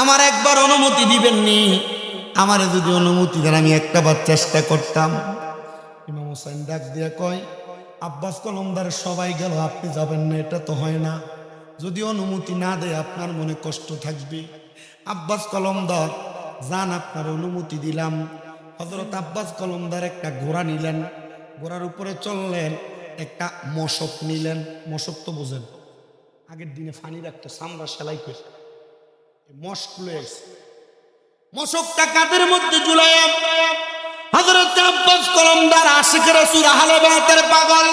আমার একবার অনুমতি দিবেননি? আমারে যদি অনুমতি দেন আমি একটাবার চেষ্টা করতাম। ইমাম হোসেন ডাক দিয়ে কয়, আব্বাস কলমদার সবাই গেল, আপনি যাবেন না? এটা তো হয় না। যদি অনুমতি না দেয় আপনার মনে কষ্ট থাকবে। আব্বাস কলমদার যান, আপনার অনুমতি দিলাম। হযরত আব্বাস কলমদার একটা ঘোড়া নিলেন, ঘোড়ার উপরে চললেন, একটা মশক নিলেন। মশক তো বোঝেন, আগের দিনে ফানি রাখতো, চামড়া সেলাই করে মশক লয়ে আসছে। মশকটা কাঁধের মধ্যে ঝুলাইয়া হযরত আব্বাস কলমদার আশিক রাসূল আহলে বায়াতের পাগল,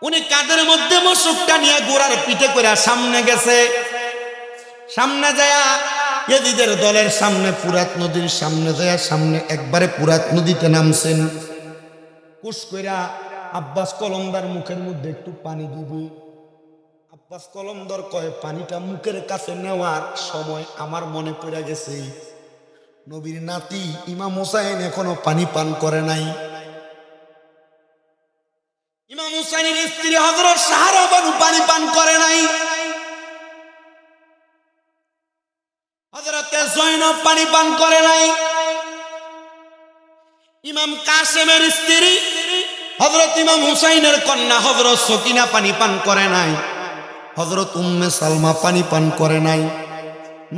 উনি কাঁধের মধ্যে মশকটা নিয়ে ঘোড়ার পিঠে করে সামনে গেছে। সামনে যায়া ইয়াজিদের দলের সামনে ফুরাত নদীর সামনে যায়া সামনে একবারে ফুরাত নদীতে নামছেন। কুশ কইরা আব্বাস কলমদার মুখের মধ্যে একটু পানি দিবি। আব্বাস কলমদার কয়, পানিটা মুখের কাছে নেওয়ার সময় আমার মনে পড়ে গেছে নবীর নাতি ইমাম হোসাইন এখনো পানি পান করে নাই। ইমাম হোসাইনের স্ত্রী হযরত সাহারা বানু পানি পান করে নাই। হযরত জয়নব পানি পান করে নাই। ইমাম কাসেমের স্ত্রী হযরত ইমাম হুসাইনের কন্যা হযরত সকিনা পানি পান করে নাই। হযরত উম্মে সালমা পানি পান করে নাই।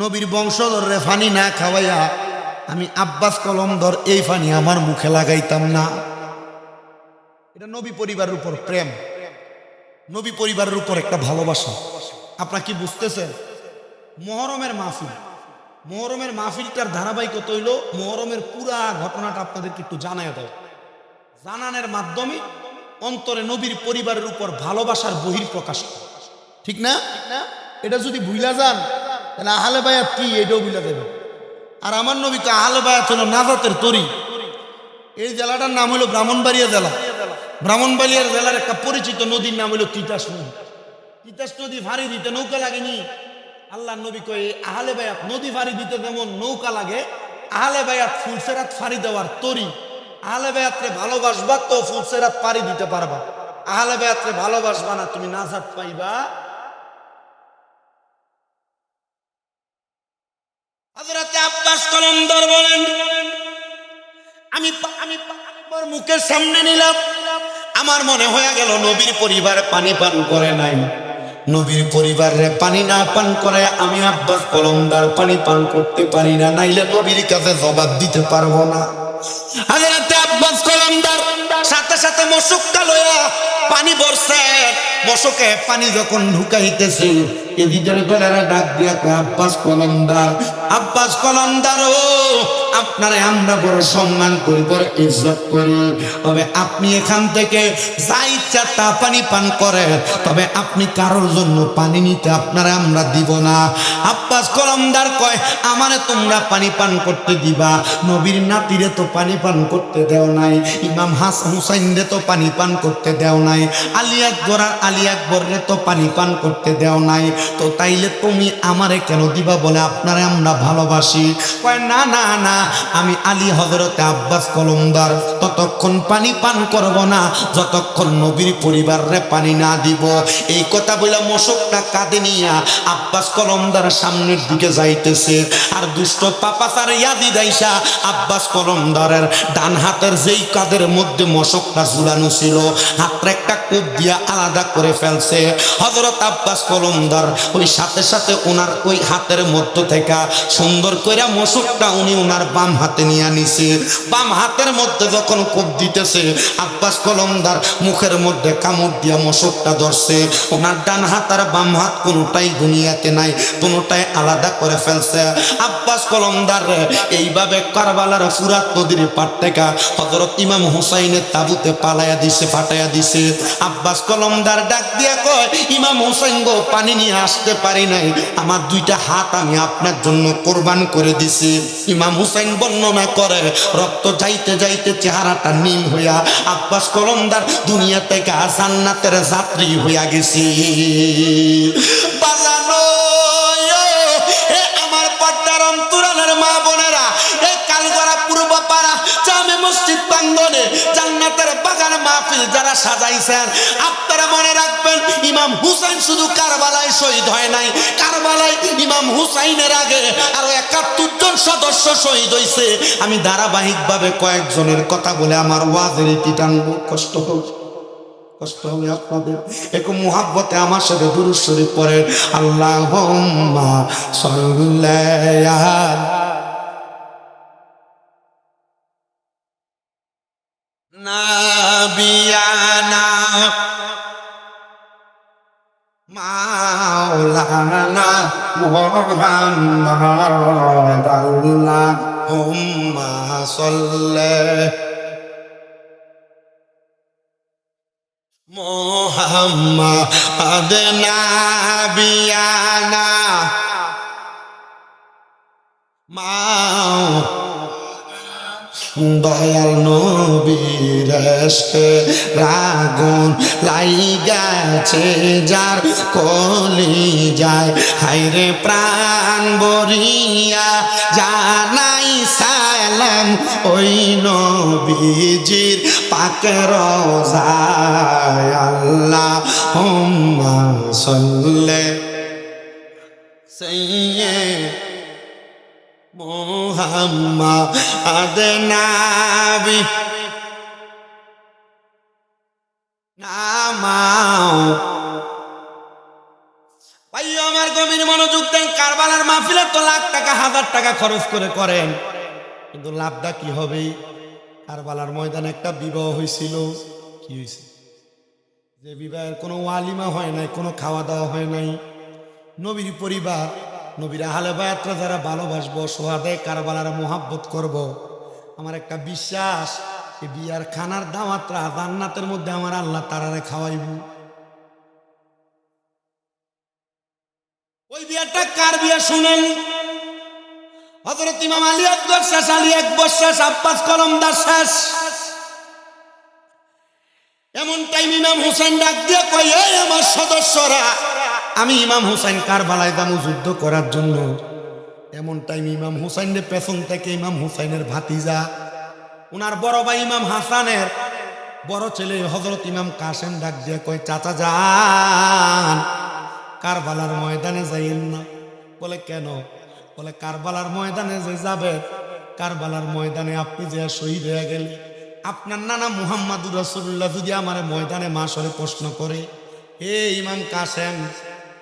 নবীর বংশধররে পানি না খাওয়াইয়া আমি আব্বাস কলমদার এই পানি আমার মুখে লাগাইতাম না। এটা নবী পরিবারের উপর প্রেম, নবী পরিবারের উপর একটা ভালোবাসা। আপনারা কি বুঝতেছেন? মুহররমের মাহফিল, মুহররমের মাহফিলটার ধারাবাহিকতা হইল মুহররমের পুরা ঘটনাটা আপনাদেরকে একটু জানায় দেয়। জানানোর মাধ্যমে অন্তরে নবীর পরিবারের উপর ভালোবাসার বহিঃপ্রকাশ, ঠিক না? এটা যদি ভুইলা যান তাহলে আহলে বায়াত কি এটাও ভুইলা দেবে। আর আমার নবী তো আহলে বায়াত হলো নাজাতের তরি। এই জেলাটার নাম হলো ব্রাহ্মণবাড়িয়া জেলা। ব্রাহ্মণবাড়িয়ার জেলার একটা পরিচিত নদীর নাম হলো তিতাস নদী। তিতাস নদী ফাঁড়ি দিতে নৌকা লাগেনি। আল্লাহ নবী কয়ে আহলে বায়াত নদী ফাঁড়ি দিতে যেমন নৌকা লাগে, আহলে বায়াত ফুলসেরাত ফাঁড়ি দেওয়ার তরি। আহলে বায়াতরে ভালোবাসবা তো ফুলসেরাত পাড়ি দিতে পারবা। আহলে বায়াতরে ভালোবাসবা না, তুমি নাজাত পাইবা। হযরত আব্বাস কলমদার বলেন, আমি মুখের সামনে নিলাম, আমার মনে হয়ে গেল নবীর পরিবার পানি পান করে নাই। নবীর পরিবারে পানি না পান করে আমি আব্বাস কলমদার পানি পান করতে পারি না, নাইলে নবীর কাছে জবাব দিতে পারবো না। হযরত আব্বাস কলমদার সাথে সাথে মশকটা লয়া পানি ভরছে। মশকে পানি যখন ঢুকাইতেছে এদিকের গলারা ডাক দিয়া আব্বাস কলমদার, আব্বাস কলমদার ও আপনারে আমরা বড় সম্মান করি, বড় ইজ্জত করি, তবে আপনি এখান থেকে যা ইচ্ছা তা পানি পান করে, তবে আপনি কারোর জন্য পানি নিতে আপনারা আমরা দিব না। আব্বাস কলমদার কয়, আমারে তোমরা পানি পান করতে দিবা, নবীর নাতিরে তো পানি পান করতে দেও নাই, ইমাম হাসান হুসাইনরে তো পানি পান করতে দেও নাই, আলী আকবর আর আলী আকবররে তো পানি পান করতে দেও নাই, তো তাইলে তুমি আমারে কেন দিবা? বলে আপনারে আমরা ভালোবাসি। কয় না না না, আমি আলী হযরতে আব্বাস কলমদার ততক্ষণ পানি পান করব না যতক্ষণ নবীর পরিবাররে পানি না দিব। এই কথা বলে মশকটা কাঁধে নিয়া আব্বাস কলমদার সামনের দিকে যাইতেছে। আর দুষ্ট পাপাচার ইয়াদি দাইসা আব্বাস কলমদারের ডান হাতের যেই কাঁধের মধ্যে মশকটা ঝুলানো ছিল হাতটা একটা কোপ দিয়া আলাদা করে ফেলছে। হযরত আব্বাস কলমদার ওই সাথে সাথে ওনার ওই হাতের মধ্য থেকে সুন্দর করে মশকটা উনি ওনার বাম হাতে নিয়ে নিছে। বাম হাতের মধ্যে যখন কোপ দিতেছে আব্বাস কলমদার মুখের মধ্যে কামড় দিয়া মশকটা ধরছে। ওনার ডান হাত আর বাম হাত কোনোটাই দুনিয়াতে নাই, কোনোটাই আলাদা করে ফেলছে। আব্বাস কলমদার এইভাবে কারবালার ফুরাত নদীর পার থেকে হযরত ইমাম হুসাইনের তাবুতে পালাইয়া দিছে, ফাটাইয়া দিছে। আব্বাস কলমদার ডাক দিয়া কয়, ইমাম হুসাইন গো, পানি নিয়ে আসতে পারি নাই, আমার দুইটা হাত আমি আপনার জন্য কোরবান করে দিছি। ইমাম হুসাইন বর্ণনা করে রক্ত যাইতে যাইতে চেহারাটা নীল হইয়া আব্বাস কলমদার দুনিয়া থেকে জান্নাতের যাত্রী হইয়া গেছি। বাজানো আমার পর্দার অন্তরালের মা বোনেরা, এই কালগড়া পূর্বপাড়া জামে মসজিদ প্রাঙ্গণে জান্নাতের বাগান মাহফিল মাহফিল যারা সাজাইছেন, আপনারা মনে রাখবেন ইমাম হুসাইন শুধু কারবালায় শহীদ হয় নাই, কারবালায় ইমাম হুসাইনের আগে আরো 71 জন সদস্য শহীদ হয়েছে। আমি ধারাবাহিকভাবে কয়েকজনের কথা বলে আমার ওয়াজের ইতি টানবো, কষ্ট হবে আপনাদের। একটু মুহাব্বতে আমার সাথে দুরূদ শরীফ পড়েন, আল্লাহুম্মা সাল্লি আলা নাবিয়ানা মাওলানা মুহাম্মাদ, আল্লাহুম্মা সাল্লি মুহাম্মাদ নাবিয়ানা দয়াল নবীর রাগুন লাইগাছে যার কলি যায়, হায়রে প্রাণ বরিয়া জানাই সালাম ওই নবীজির পাকের রওজায়, আল্লাহুম্মা সাল্লি সাইয়্যিদ মুহাম্মাদ নাবি নামাও। ভাই আমার গভীর মনোযোগ দেন, কারবালার মাহফিলে তো লাখ টাকা হাজার টাকা খরচ করে করেন, কিন্তু লাভটা কি হবে? কারবালার ময়দানে একটা বিবাহ হয়েছিল, কি হয়েছে? যে বিবাহের কোনো ওয়ালিমা হয় নাই, কোনো খাওয়া দাওয়া হয় নাই। নবীর পরিবার, নবীর আহলে বায়াতরা যারা ভালোবাসবো, সোহাদে কারবালার মোহাব্বত করব, আমার একটা বিশ্বাস এই বিয়ার খানার দাওয়াতরা জান্নাতের মধ্যে আমার আল্লাহ তারারে খাওয়াইব। ওই বিয়াটা কার বিয়া শুনেন? হযরত ইমাম আলী আকবর শেষ, আলী আকবর শেষ, আব্বাস কলমদার শেষ। এমন টাইম ইমাম হুসাইন ডাক দিয়ে কয়, এই আমার সদস্যরা, আমি ইমাম হুসাইন কারবালায় যাবো যুদ্ধ করার জন্য। এমন টাইম ইমাম হুসাইনের পেছন থেকে ইমাম হুসাইনের ভাতিজা, উনার বড় ভাই ইমাম হাসানের বড় ছেলে হযরত ইমাম কাসেম ডাক দিয়ে কয়, চাচা যান, কারবালার ময়দানে যাইয়েন না। বলে কেন? বলে কারবালার ময়দানে যে যাবে, কারবালার ময়দানে আপনি যে শহীদ হয়ে গেলে, আপনার নানা মুহাম্মাদুর রাসূলুল্লাহ যদি আমার ময়দানে মাশরে প্রশ্ন করে, হে ইমাম কাসেম,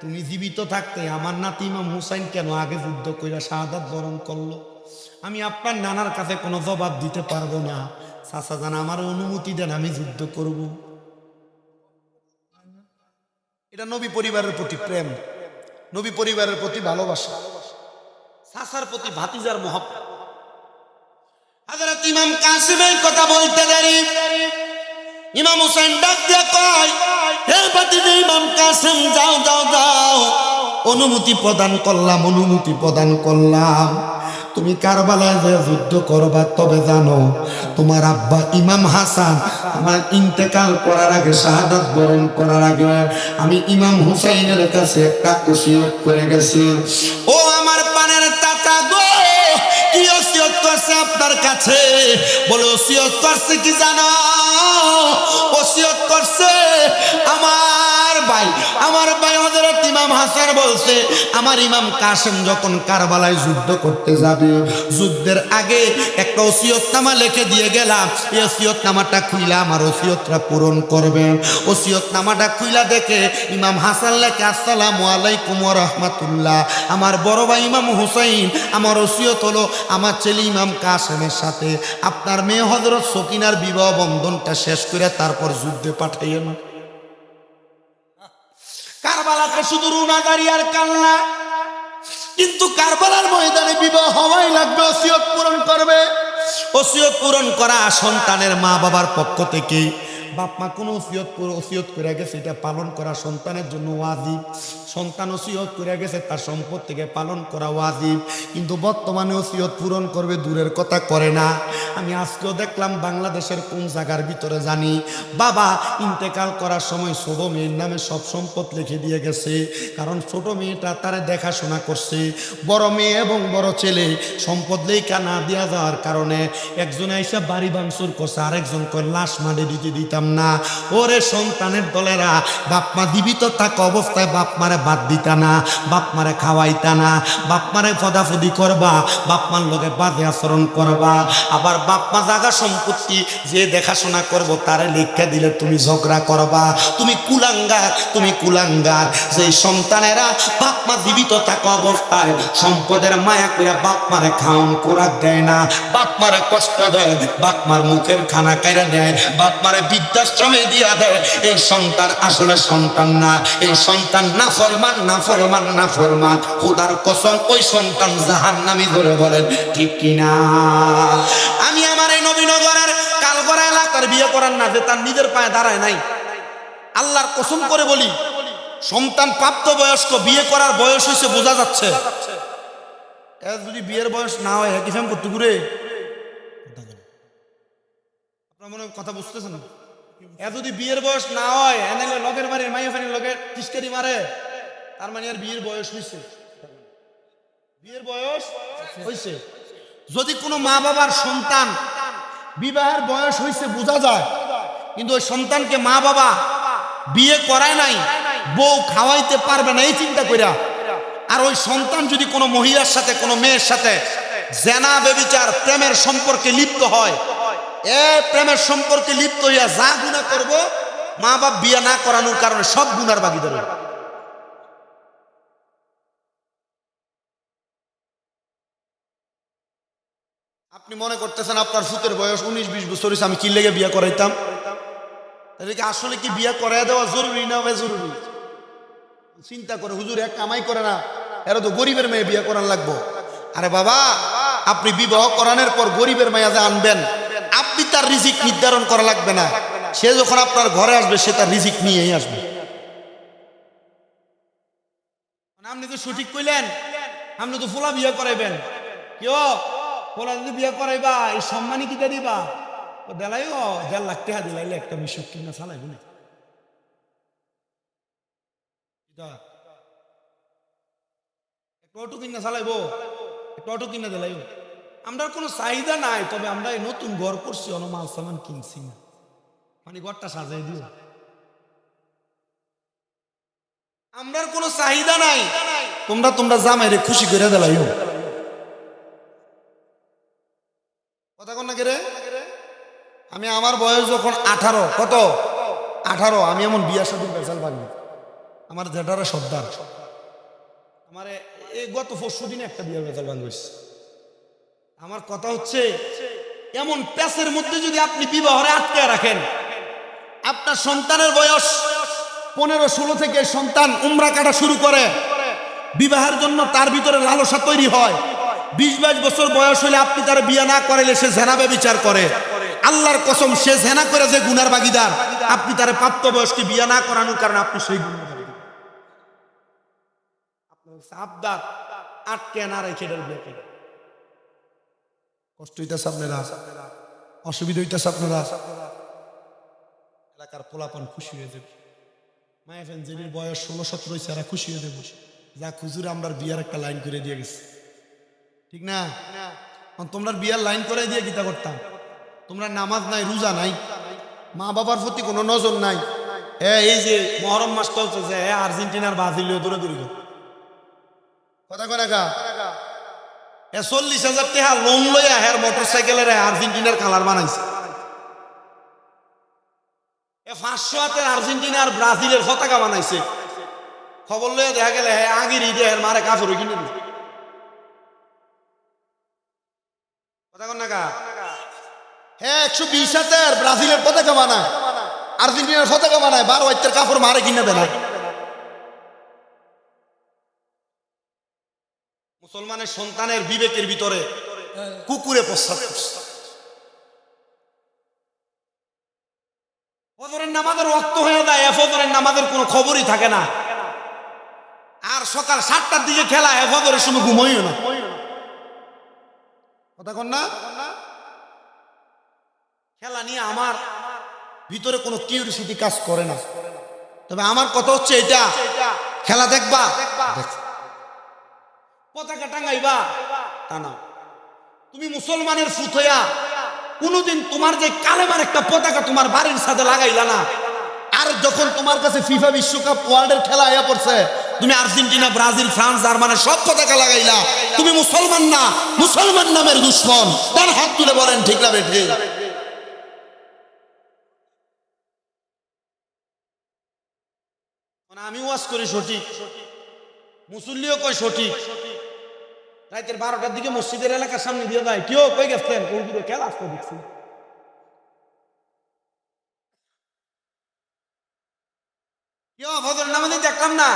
তুমি জীবিত থাকতে আমার নাতি ইমাম হুসাইন কেন আগে যুদ্ধ কইরা শাহাদাত বরণ করলো? আমি আপনার নানার কাছে কোনো জবাব দিতে পারবো না। চাচা জান, আমার অনুমতি দেন, আমি যুদ্ধ করব। এটা নবী পরিবারের প্রতি প্রেম, নবী পরিবারের প্রতি ভালোবাসা, চাচার প্রতি ভাতিজার মহব্বত। হযরত ইমাম কাসেমের কথা বলতে দেরি ইমাম হুসাইন ডাক দিয়ে কয়, হে ভাতিজা ইমাম কাসেম, যাও যাও যাও, অনুমতি প্রদান করলাম, অনুমতি প্রদান করলাম। তুমি কারবালায় যে যুদ্ধ করবা, তবে জানো তোমার আব্বা ইমাম হাসান আমার ইন্তেকাল করার আগে, শাহাদাত বরণ করার আগে আমি ইমাম হুসাইনের কাছে একটা ওসিয়ত করে গেছি। ও আমার পানের চাচা গো, কি ওসিয়ত করছে আপনার কাছে? বলে ওসিয়ত করছে কি জানো? ওসিয়ত করছে আমার ভাই হযরত ইমাম হাসান বলছে, আমার ইমাম কাসেম যখন কারবালায় যুদ্ধ করতে যাবে, যুদ্ধের আগে একটা ওসিয়তনামা লিখে দিয়ে গেলাম, এই ওসিয়তনামাটা খুইলা আমার ওসিয়তটা পূরণ করবেন। ওসিয়তনামাটা খুইলা দেখে ইমাম হাসান লেখে, আসসালামু আলাইকুম ওয়া রাহমাতুল্লাহ, আমার বড় ভাই ইমাম হুসাইন, আমার ওসিয়ত হলো আমার ছেলে ইমাম কাসেমের সাথে আপনার মেয়ে হযরত সকিনার বিবাহ বন্ধনটা শেষ করে তারপর যুদ্ধে পাঠাইয়েন। কারবালাতে শুধু রুনাদারি আর কান্না, কিন্তু কারবালার ময়দানে বিবাহ হওয়াই লাগবে, ওসিয়ত পূরণ করবে। ওসিয়ত পূরণ করা সন্তানের মা বাবার পক্ষ থেকে, বাপ মা কোনো ওসিয়ত করে গেছে, এটা পালন করা সন্তানের জন্য ওয়াজিব। সন্তান ওসিয়ত করে গেছে, তার সম্পদ থেকে পালন করা ওয়াজিব। কিন্তু বর্তমানে ওসিয়ত পূরণ করবে দূরের কথা, করে না। আমি আজকেও দেখলাম বাংলাদেশের কোন জায়গার ভিতরে জানি, বাবা ইন্তেকাল করার সময় ছোট মেয়ের নামে সব সম্পদ লিখে দিয়ে গেছে, কারণ ছোট মেয়েটা তারা দেখাশোনা করছে। বড় মেয়ে এবং বড় ছেলে সম্পদ লেখা না দেওয়া যাওয়ার কারণে একজন আইসা বাড়ি ভাঙচুর করছে, আরেকজন কয় লাশ মাঠে দিতে দিতাম না। ওরে সন্তানের দলেরা, বাপ মা জীবিত থাকা অবস্থায় বাপ মারে বাদ দিতা না, বাপ মারে খাওয়াইতা না, বাপ মারে ফদাফদি করবা, বাপ মার লগে বাজে আচরণ করবা। আবার বাপ মা জায়গা সম্পত্তি যে দেখাশোনা করবো তারে লিখে দিলে তুমি ঝগড়া করবা। তুমি কুলাঙ্গার, তুমি কুলাঙ্গার। সেই সন্তানেরা বাপ মা জীবিত থাকা অবস্থায় সম্পদের মায়া করে বাপ মারে খাওন কোরাক দেয় না, বাপ মারে কষ্ট দেয়, বাপ মার মুখের খানা কেড়ে নেয়, বাপ মারে বৃদ্ধাশ্রমে দিয়া দেয়। এই সন্তান আসলে সন্তান না, এই সন্তান না ফরমান, না ফরমান, না ফরমান। খোদার কসম ওই সন্তান জাহান্নামী ধরে বলেন ঠিক কিনা? আমি আমার এই নবীনগরের কালগড়া এলাকার বিয়ে করার না, যে তার নিজের পায়ে দাঁড়ায় নাই, আল্লাহর কসম করে বলি, সন্তান প্রাপ্ত বয়স্ক, বিয়ে করার বয়স হয়েছে বোঝা যাচ্ছে। যদি বিয়ের বয়স না হয় একই ফ্যাম করতে ঘুরে, আপনার মনে কথা বুঝতেছেন না? যদি বিয়ের বয়স না হয়, এনাইলে লগের বাড়ির মাইয়া ফানির লগে টিস্কারি মারে, তার মানে আর বিয়ের বয়স হয়েছে, বিয়ের বয়স হয়েছে। যদি কোনো মা বাবার সন্তান বিবাহের বয়স হয়েছে বোঝা যায়, কিন্তু ওই সন্তানকে মা বাবা বিয়ে করায় নাই, বউ খাওয়াইতে পারবে না এই চিন্তা কইরা, আর ওই সন্তান যদি কোনো মহিলার সাথে, কোনো মেয়ের সাথে জেনা বেবিচার প্রেমের সম্পর্কে লিপ্ত হয়, প্রেমের সম্পর্কে লিপ্ত হইয়া যা গুনাহ করব, মা বাপ বিয়ে না করানোর কারণে সব গুনার ভাগীদার হবে। আপনি মনে করতেছেন আপনার ফুতের বয়স 19-20 বছর হয়েছে, আমি কি লেগে বিয়ে করাইতাম? তাহলে কি আসলে কি বিয়ে করাই দেওয়া জরুরি না বেজরুরি? চিন্তা করে, হুজুর এক কামাই করে না, এরা তো গরিবের মেয়ে বিয়ে করান লাগবো। আরে বাবা, আপনি বিবাহ করানোর পর গরিবের মেয়ে যে আনবেন, আপনি তার রিজিক নির্ধারণ করা লাগবে না। সে যখন আপনার ঘরে আসবে, সে তার রিজিক নিয়েই আসবে। আপনি তো সঠিক কইলেন, আপনি তো ফুলা বিয়ে করাইবেন, কেউ ফুলা যদি বিয়ে করাইবা এই সম্মানই কিটা দিবা? ও দেলাইও 1.5 লাখ টাকা দিলাইলে একটা মিশক কিনা চালাইব না, একটা অটো কিনা চালাইবো, একটা অটো কিনা দিলাইও। আমরা কোনো চাহিদা নাই, তবে আমরা এই নতুন ঘর করছি, অন্য মাল সামান কিনছি না, মানে ঘরটা সাজাই দিও। আমরা কোনো চাহিদা নাই, তোমরা জামাইরে খুশি করে দিলাইও। কথা কন না কে রে? আমি আমার বয়স যখন 18, কত 18, আমি এমন বিয়া শাদীর বেজাল ভাঙি। আমার জেঠারা সর্দার, আমার এই গত 4 দিনে একটা বিয়ার বেজাল ভাঙিস। আমার কথা হচ্ছে, এমন প্যাসের মধ্যে যদি আপনি বিবাহরে আটকে রাখেন, আপনার সন্তানের বয়স 15-16 থেকে সন্তান উমরা কাটা শুরু করে, বিবাহের জন্য তার ভিতরে লালসা তৈরি হয়। 20-22 বছর বয়স হলে আপনি তার বিয়ে না করাইলে সে জেনা ব্যভিচার করে। আল্লাহর কসম, সে জেনা করে যে গুনার ভাগীদার, আপনি তার প্রাপ্ত বয়সকে বিয়ে না করানোর কারণে আপনি সেই গুনার ভাগীদার। আপনার সাবধান, আটকে না রেখে বিয়ে করে। কষ্ট হইতেছে আপনারা, অসুবিধা হইতেছে আপনারা, এলাকার পোলাপান খুশি হয়ে যাবে। মায়াফেন জেনির বয়স 16-17 হয়েছে, এরা খুশি হয়ে যাবে, যা খুজুর আমরা বিয়ার একটা লাইন করে দিয়ে গেছে, ঠিক না? তোমরা বিয়ার লাইন করে দিয়ে গীতা করতাম, তোমরা নামাজ নাই, রোজা নাই, মা বাবার প্রতি কোনো নজর নাই। এই যে মহরম মাস চলছে, যে আর্জেন্টিনার ব্রাজিল দূরে দূরে কথা কয় না, 40,000 টাকা লোন লইয়া হের মোটরসাইকেলের আর্জেন্টিনার কালার বানাইছে। 500 হাতের আর্জেন্টিনার ব্রাজিলের পতাকা বানাইছে। খবর লইয়া দেখা গেলে আগের ঈদে হের মারে কাপড় কিনে দিচ্ছে। কথা কন না, 120 হাতের ব্রাজিলের পতাকা বানায়, আর্জেন্টিনার পতাকা বানায়, 12 হাতের কাপড় মারে কিনে দেয়। মুসলমানের সন্তানের বিবেকের ভিতরে কুকুরে প্রস্রাব করছে। ফজরের নামাজের ওয়াক্ত হয়ে যায়, ফজরের নামাজের কোনো খবরই থাকে না, আর সকাল 7টার দিকে খেলা, ফজরের সময় ঘুমোইও না। কথা কন না? খেলা নিয়ে আমার ভিতরে কোনো কিউরিওসিটি কাজ করে না, তবে আমার কথা হচ্ছে এটা, খেলা দেখবা, পতাকা টাঙ্গাইবা, তা না। তুমি মুসলমানের ফুত হইয়া কোনোদিন তোমার যে কালেমার একটা পতাকা তোমার বাড়ির সাথে লাগাইলা না, আর যখন তোমার কাছে ফিফা বিশ্বকাপ ওয়ার্ল্ডের খেলা আয়া পড়ছে, তুমি আর্জেন্টিনা, ব্রাজিল, ফ্রান্স, জার্মানি সব পতাকা লাগাইলা, তুমি মুসলমান না, মুসলমান নামের দুশ্মন। তার হাত তুলে বলেন ঠিক না বেঠে? আমি ওয়াজ করি সঠিক, মুসল্লিও কয় সঠিক। রাতের 12টার দিকে মসজিদের এলাকার সামনে দিয়ে যায়, কেউ কই গেছেন খেলা আসতে দেখছি। ফজর নামাজে দেখলাম না,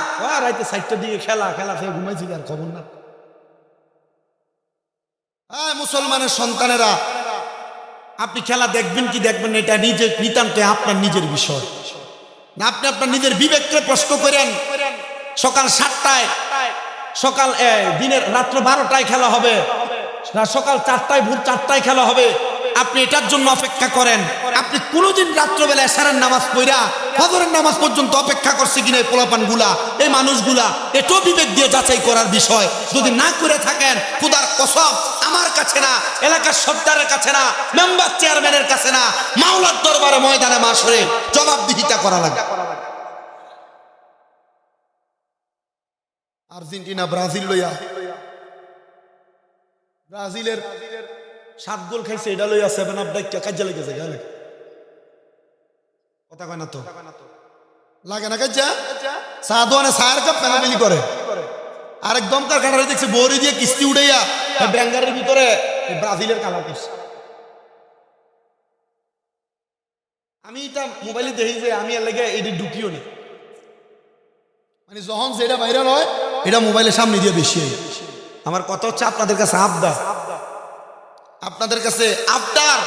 রাইতে 4টার দিকে খেলা খেয়ে ঘুমাইছি, আর খবর না। হ্যাঁ, মুসলমানের সন্তানেরা, আপনি খেলা দেখবেন কি দেখবেন এটা নিজের নিতান্ত আপনার নিজের বিষয়। না, আপনি আপনার নিজের বিবেককে প্রশ্ন করেন। সকাল 7টায়, সকাল দিনের রাত্র 12টায় খেলা হবে, সকাল 4টায়, ভোর 4টায় খেলা হবে, আপনি এটার জন্য অপেক্ষা করেন। আপনি কোনোদিন রাত্রবেলা এশারের নামাজ পড়া ফজরের নামাজ পর্যন্ত অপেক্ষা করছে কিনা এই পোলাপান গুলা, এই মানুষগুলা? এটাও বিবেক দিয়ে যাচাই করার বিষয়। যদি না করে থাকেন, খোদার কসম, আমার কাছে না, এলাকার সর্দারের কাছে না, মেম্বার চেয়ারম্যানের কাছে না, মাওলার দরবারে ময়দানে মাশরে জবাবদিহিতা করা লাগে। আর্জেন্টিনা ব্রাজিল লইয়া, ব্রাজিলের 7 গোল খাইছে, এটা লইয়া 7 আপ ডাইকা কাজে লেগেছে। কথা কয় না তো, লাগে না কাজা? সাদওয়ানে সায়ের কাপ পেনাবিলি করে, আর একদম তার কাটারে দেখছে বড়ি দিয়ে কিস্তি উড়াইয়া ব্যাঙ্গারের ভিতরে ব্রাজিলের কালার করছে। আমি এটা মোবাইলে দেখি যে আমি এর লাগে এটি ঢুকিও না, মানে যখন যেটা ভাইরাল হয় এটা মোবাইলের সামনে দিয়ে বেশি হয়। আমার কথা হচ্ছে আপনাদের কাছে আবদার, আপনাদের কাছে আবদার,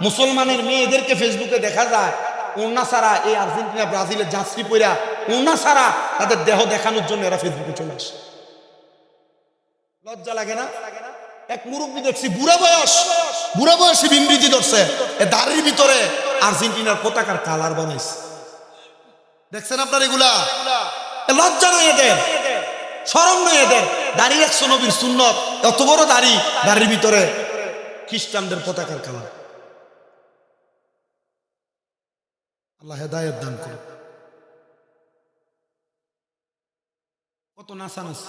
মুসলমানের মেয়েদেরকে ফেসবুকে দেখা যায় ওড়না ছাড়া, এই আর্জেন্টিনা ব্রাজিলের জার্সি পইরা ওড়না ছাড়া তাদের দেহ দেখানোর জন্য এরা ফেসবুকে চলে আসে। লজ্জা লাগে না? এক মুরব্বী দেখছি বুড়া বয়সে বিমৃতি ধরছে, দাড়ির ভিতরে আর্জেন্টিনার পতাকার কালার বানাইছে। দেখছেন আপনার এগুলা? লজ্জা নাই এদের, শরম নাই এদের। দাড়ি 100 নবীর সুন্নত, এত বড় দাড়ি, দাড়ির ভিতরে খ্রিস্টানদের পতাকার কালার। আল্লাহ হেদায়েত দান করে। কত নাচানাচ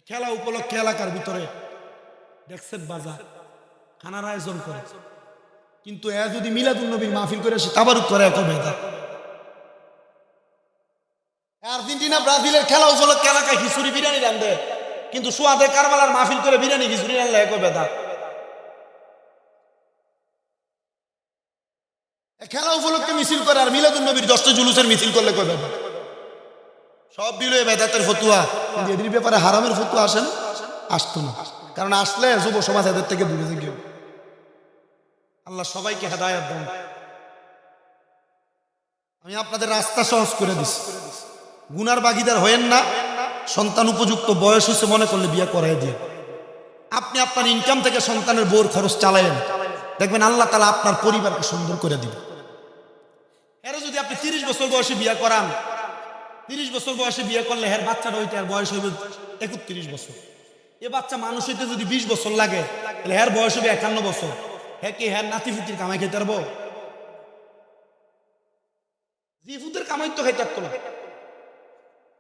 খেলা উপলক্ষে এলাকার ভিতরে দেখছেন, বাজার খানার আয়োজন করে, কিন্তু এ যদি মিলাদুন নবীর মাহফিল করে আসে তাবারুক করে এত বেদাত। আর্জেন্টিনা ব্রাজিলের খেলা উপলক্ষে এলাকায় খিচুড়ি বিরিয়ানি রান্ধে, কিন্তু সুয়াদে কারবালার মাহফিল করে বিরিয়ানি খিচুড়ি রান্ধলে এক বেদাত। খেলা উপলক্ষে মিছিল করে আর মিলাদুন নবীর 10টা জুলুসের মিছিল করলে কই বেদাত? সব দিলে বেদাতের ফতুয়া, কিন্তু এদের ব্যাপারে হারামের ফতুয়া আসেন, আসতো না। কারণ আসলে যুব সমাজ এদের থেকে দূরে থেকে। আল্লাহ সবাইকে হেদায়েত দেন। আমি আপনাদের রাস্তা সহজ করে দিছি, গুনার বাগিদার হয়েন না। সন্তান উপযুক্ত বয়স হচ্ছে মনে করলে বিয়ে করাই দিয়ে আপনি আপনার ইনকাম থেকে সন্তানের বউর খরচ চালায়েন, দেখবেন আল্লাহ তাআলা আপনার পরিবারকে সুন্দর করে দিবে। এর যদি আপনি 30 বছর বয়সে বিয়ে করান, 30 বছর বয়সে বিয়ে করলে হের বাচ্চাটা হইতে আর বয়স হইবে 31 বছর। এ বাচ্চা মানুষ হইতে যদি 20 বছর লাগে, তাহলে হের বয়স হবে 51 বছর। হ্যাঁ কি হের নাতি ফুতির কামাই খেতে পারবো? জিফুতের কামাই তো খাইতে পারতো না।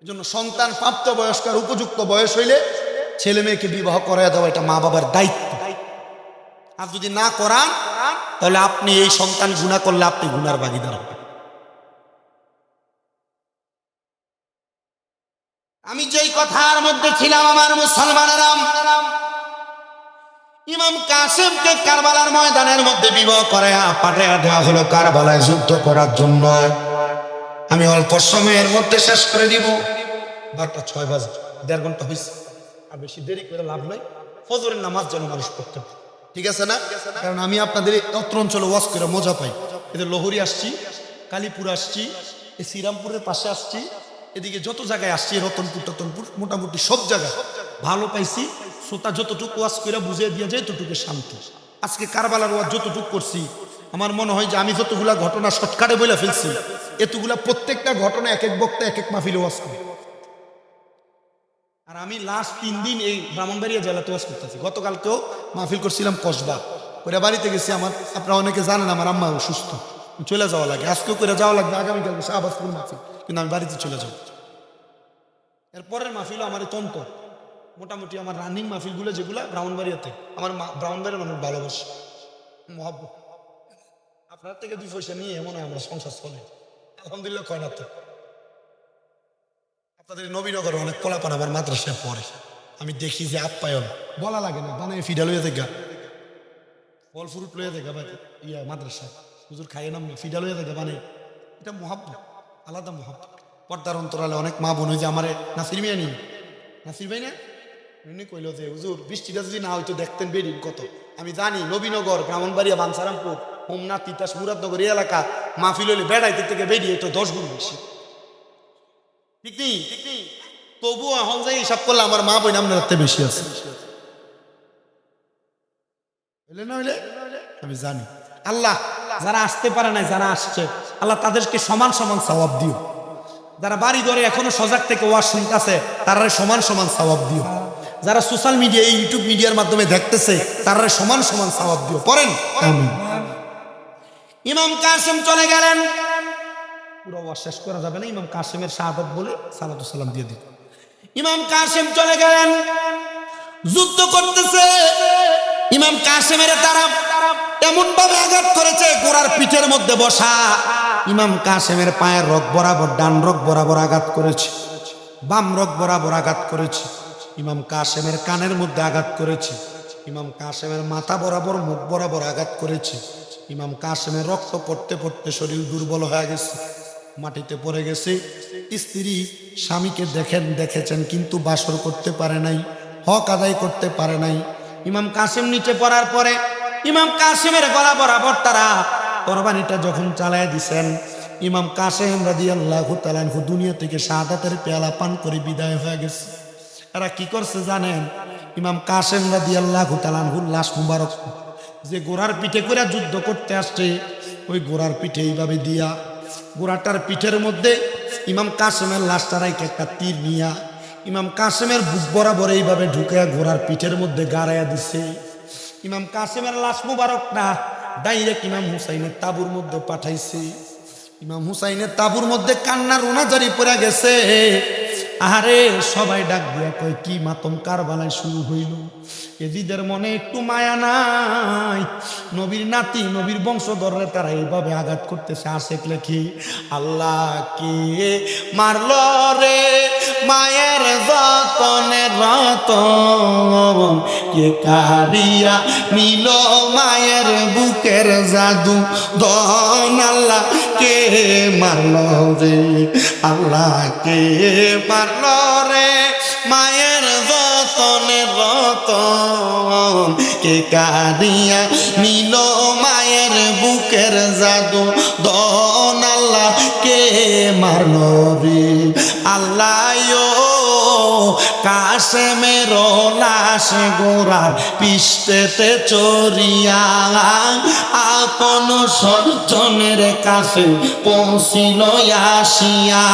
এই জন্য সন্তান প্রাপ্ত বয়স্কার উপযুক্ত বয়স হইলে ছেলে মেয়েকে বিবাহ করাইয়া দেওয়া এটা মা বাবার দায়িত্ব। আর যদি না করান, তাহলে আপনি এই সন্তান গুনাহ করলে আপনি গুনার ভাগীদার হবেন। আমি যেই কথার মধ্যে ছিলাম, আমার মুসলমানেরা, ইমাম কাসেমকে কারবালার ময়দানের মধ্যে বিবাহ করে পাঠাইয়া দেওয়া হলো কারবালায় যুদ্ধ করার জন্য। আমি অল্প সময়ের মধ্যে শেষ করে দিব। 12টা 6 বাজে, 1.5 ঘন্টা হয়েছে, আর বেশি দেরি করে লাভ নাই। ফজরের নামাজ যেন মানুষ পড়তে পারে, ঠিক আছে না? কারণ আমি আপনাদের অত্র অঞ্চলে ওয়াজ করে মজা পাই। এদের লোহরি আসছি, কালীপুর আসছি, এই শ্রীরামপুরের পাশে আসছি, এদিকে যত জায়গায় আসছি, রতনপুর মোটামুটি সব জায়গায় ভালো পাইছি। শ্রোতা যতটুকু ওয়াজ করে বুঝিয়ে দিয়ে যায় ততটুকু শান্তি। আজকে কারবালার ওয়াজ যতটুকু করছি, আমার মনে হয় যে আমি যতগুলা ঘটনা শর্টকাটে বলে ফেলছি, এতগুলা প্রত্যেকটা ঘটনা এক এক বক্তা এক এক মাহফিলে ওয়াজ করে। আর আমি লাস্ট 3 দিন এই ব্রাহ্মণবাড়িয়া জেলাতে ওয়াজ করতেছি। গতকালকেও মাহফিল করছিলাম কসবা, ওরা বাড়িতে গেছি। আমার আপনারা অনেকে জানেন আমার আম্মা অসুস্থ, চলে যাওয়া লাগে, আজকেও করে যাওয়া লাগবে, আগামীকাল শাহবাজপুর মাহফিল, কিন্তু আমি বাড়িতে চলে যাব। এরপরের মাহফিলও আমার তন্ত মোটামুটি আমার রানিং মাহফিলগুলো যেগুলো ব্রাহ্মণবাড়িয়াতে, আমার ব্রাহ্মণবাড়ির মানুষ ভালোবাসে, মহব্বত। আপনার থেকে 2 পয়সা নিয়ে মনে হয় আমরা সংসার চলে, আলহামদুলিল্লাহ। কয় না তো আপনাদের নবীনগরে অনেক পোলাপান আমার মাদ্রাসায় পড়ে, আমি দেখি যে আপ্যায়ন বলা লাগে না, বানায় ফিডা লইয়া দেখা, ফল ফ্রুট লইয়া দেখা, ইয়া মাদ্রাসায় হুজুর খাইয়ে নাম ফিডা লইয়া দেখা, মানে এটা মহাব্বত, আলাদা মহাব্বত। পর্দার অন্তরালে অনেক মা বোন, যে আমার নাসির মিয়া নি, নাসির ভাই না, উনি কইল যে হুজুর বৃষ্টিটা যদি না হয়তো দেখতেন বেরিন কত। আমি জানি নবীনগর, ব্রাহ্মণবাড়িয়া, বাঞ্ছারামপুর, হোমনাথ, তিতাস, মুরাদনগর এই এলাকা মাহফিল হইলে বেড়াইতে থেকে বেরিয়ে তো 10 গুণ বেশি, ঠিক নেই? তবুও এখন যে হিসাব করলে আমার মা বোন আপনার হাতে বেশি আছে, হইলে না হইলে আমি জানি। আল্লাহ যারা আসতে পারে না, যারা আসছে, আল্লাহ তাদেরকে সমান সমান সওয়াব দিও। যারা বাড়ি ঘরে এখনো সজাগ থেকে ওয়াজ শুনতেছে, তারা সমান সমান সওয়াব দিও। যারা সোশ্যাল মিডিয়া, ইউটিউব মিডিয়ার মাধ্যমে দেখতেছে, তারা সমান সমান সওয়াব দিও। পড়েন আমিন। ইমাম কাসেম চলে গেলেন, পুরো ওয়াজ শেষ করা যাবে না, ইমাম কাসেমের শাহাদাত বলে সালাতু সালাম দিয়ে দিন। ইমাম কাসেম চলে গেলেন, যুদ্ধ করতেছে। ইমাম কাসেমের তারা এমন ভাবে আঘাত করেছে, ঘোড়ার পিঠের মধ্যে বসা ইমাম কাসেমের পায়ের রগ বরাবর, ডান রগ বরাবর আঘাত করেছে, বাম রগ বরাবর আঘাত করেছে, ইমাম কাসেমের কানের মধ্যে আঘাত করেছে, ইমাম কাসেমের মাথা বরাবর, মুখ বরাবর আঘাত করেছে। ইমাম কাসেমের রক্ত পড়তে পড়তে শরীর দুর্বল হয়ে গেছে, মাটিতে পড়ে গেছে। স্ত্রী স্বামীকে দেখেছেন, কিন্তু বাসর করতে পারে নাই, হক আদায় করতে পারে নাই। ইমাম কাসেম নিচে পড়ার পরে ইমাম কাসেমের গলা বরাবর তারা কোরবানিটা যখন চালায় দিছেন, ইমাম কাসেম রাদিয়াল্লাহু তাআলা আনহু দুনিয়া থেকে শাহাদাতের পেয়ালা পান করে বিদায় হয়ে গেছে। এরা কি করছে জানেন? ইমাম কাসেম রাদিয়াল্লাহু তাআলা আনহুর লাশ মুবারক যে ঘোড়ার পিঠে করে যুদ্ধ করতে আসছে, ওই ঘোড়ার পিঠে এইভাবে দিয়া, ঘোড়াটার পিঠের মধ্যে ইমাম কাসেমের লাশটা রাইকে একটা তীর নিয়া ইমাম কাসেমের বুক বরাবর এইভাবে ঢুকে ঘোড়ার পিঠের মধ্যে গাড়াইয়া দিছে। ইমাম কাসেমের লাশ মুবারকটা ডাইরেক্ট ইমাম হুসাইনের তাবুর মধ্যে পাঠাইছে। ইমাম হুসাইনের তাবুর মধ্যে কান্নার রুনাজারি পড়ে গেছে। আরে সবাই ডাক দিয়া কয়, কি মাতম কারবালায় শুরু হইল? এজিদের মনে একটু মায়া নাই? নবীর নাতি, নবীর বংশধররা তারা এইভাবে আঘাত করতেছে। আশেক লেখি, আল্লাহ কে মারল রে মায়ের যতনে রতন, কে কারিয়া নিল মায়ের বুকের জাদু দন। আল্লাহ কে মারল রে, আল্লাহ কে মারল রে মায়ের যতনে রতন, কে কারিয়া নিল মায়ের বুকের জাদু দন। আল্লাহ কে মারল রে, আল্লাহ কাসেমের লাশ গোড়ার পিষ্টেতে চড়িয়া আপন সজ্জনের কাছে পৌঁছিল আসিয়া।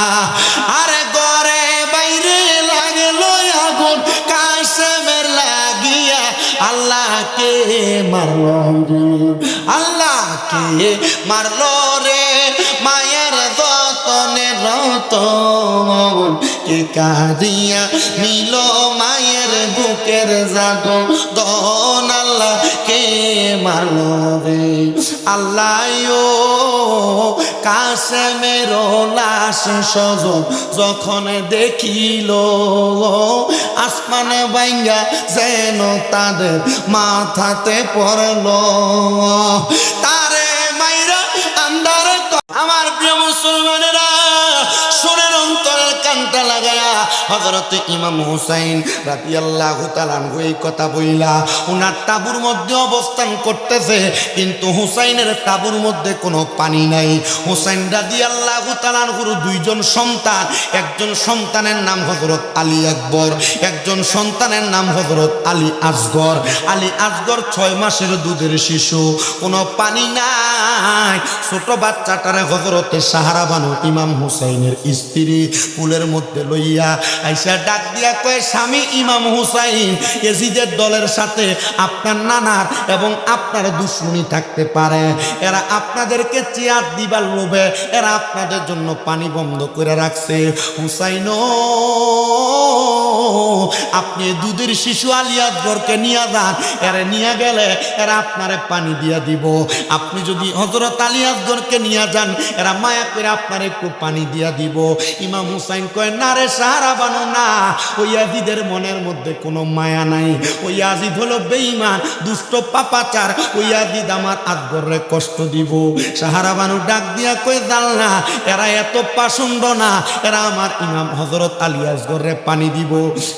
আরে ঘরে বাইরে লাগলো আগুন কাসেমের লাগিয়া। আল্লাহকে মারল রে, আল্লাহকে মারল রে মায়ের যতনে রতন, কে কাঁদিয়া নিল মায়ের বুকের জাদু দন। আল্লাহ কে মারল রে, আল্লাহ কাসেমের লাশ সজন যখন দেখিল, আসমানে বাইঙ্গা যেন তাদের মাথাতে পড়ল। তারে মাইরা আন্দার। আমার প্রিয় মুসলমানেরা শোনেন, অন্তরের কানটা লাগায়া হযরত ইমাম হুসাইন রাদিয়াল্লাহু তাআলা আনহু এই কথা বইলা উনার তাবুর মধ্যে অবস্থান করতেছে, কিন্তু হুসাইনের তাবুর মধ্যে কোনো পানি নাই। হুসাইন রাদিয়াল্লাহু তাআলা আনহুর 2 জন সন্তান, একজন সন্তানের নাম হযরত আলী আকবর, একজন সন্তানের নাম হযরত আলী আসগর। আলী আসগর 6 মাসের দুধের শিশু, কোনো পানি নাই। ছোট বাচ্চাটারে হযরতে সাহারা বানু ইমাম হুসাইনের স্ত্রী কুলের মধ্যে লইয়া আইসা ডাক দিয়া কয়, স্বামী ইমাম হুসাইন, ইয়াজিদের দলের সাথে আপনার নানার এবং আপনার দুশমনি থাকতে পারে, এরা আপনাদেরকে চেয়ার দিবার লোভে এরা আপনাদের জন্য পানি বন্ধ করে রাখছে। হুসাইন, আপনি দুধের শিশু আলী আসগরকে নিয়ে যান, এরা নিয়ে গেলে এরা আপনারে পানি দিয়া দিব। আপনি যদি হযরত আলী আসগরকে নিয়ে যান, এরা মায়া করে আপনার একটু পানি দিয়া দিব। ইমাম হুসাইন কয়, না রে সাহারা বানু, না, ওই ইয়াজিদের মনের মধ্যে কোনো মায়া নাই। ওই ইয়াজিদ হলো বেঈমান, দুষ্ট পাপাচার। ওই ইয়াজিদ আমার আসগরে কষ্ট দিব। সাহারা বানু ডাক দিয়া কই, জাল না, এরা এত পাষণ্ড না, এরা আমার ইমাম হযরত আলী আসগরে পানি দিব।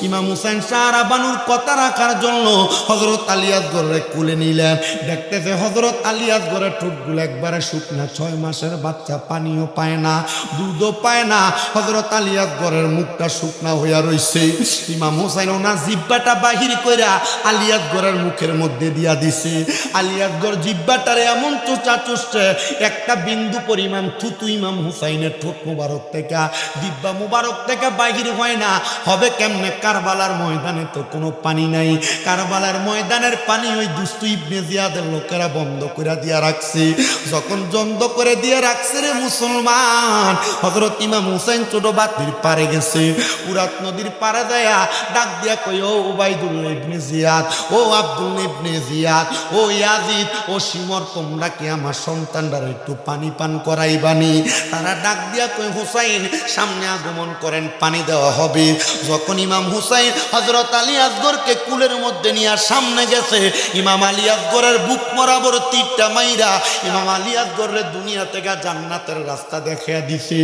ইমাম হুসাইন সাহারা বানুর কথা রাখার জন্য হযরত আলী আসগরে কুলে নিলেন। দেখতেছে হযরত আলী আসগরের ঠোঁটগুলো একবারে শুকনা, 6 মাসের বাচ্চা, পানিও পায় না, দুধও পায় না। হযরত আলী আসগরের মুখটা শুকনা হইয়া রইছে। ইমাম হুসাইন ওনার জিহ্বাটা বাহির কইরা আলী আসগরের মুখের মধ্যে দিয়া দিছে। আলী আসগর জিহ্বাটারে এমন চোচা চুষছে, একটা বিন্দু পরিমাণ থুতু ইমাম হুসাইনের ঠোঁট মুবারক থেকে, জিহ্বা মুবারক থেকে বাহির হয় না। হবে কেমনে? কারবালার ময়দানে তো কোনো পানি নাই। কারবালার ময়দানের পানি ওই দুষ্ট ইবনে জিয়াদের লোকেরা বন্ধ করে দিয়া রাখছে। যখন বন্ধ করে দিয়ে রাখছে রে মুসলমান, হযরত ইমাম হুসাইন ছোট বাতির পারে গেছে। উরাত নদীর পারে যায়া ডাক দিয়া কই, ও উবাইদুল্লাহ ইবনে জিয়াদ, ও আব্দুল্লাহ ইবনে জিয়াদ, ও ইয়াজিদ, ও শিমর, তোমরা কি আমার সন্তানরা একটু পানি পান করাইবানি? তারা ডাক দিয়া কই, হুসাইন সামনে আগমন করেন, পানি দেওয়া হবে। যখন ইমাম হুসাইন হযরত আলী আসগরকে কুলের মধ্যে নিয়ে সামনে গেছে, ইমাম আলী আসগরের বুক বরাবর তীরটা মাইরা ইমাম আলী আসগরের দুনিয়া থেকে জান্নাতের রাস্তা দেখিয়ে দিছে।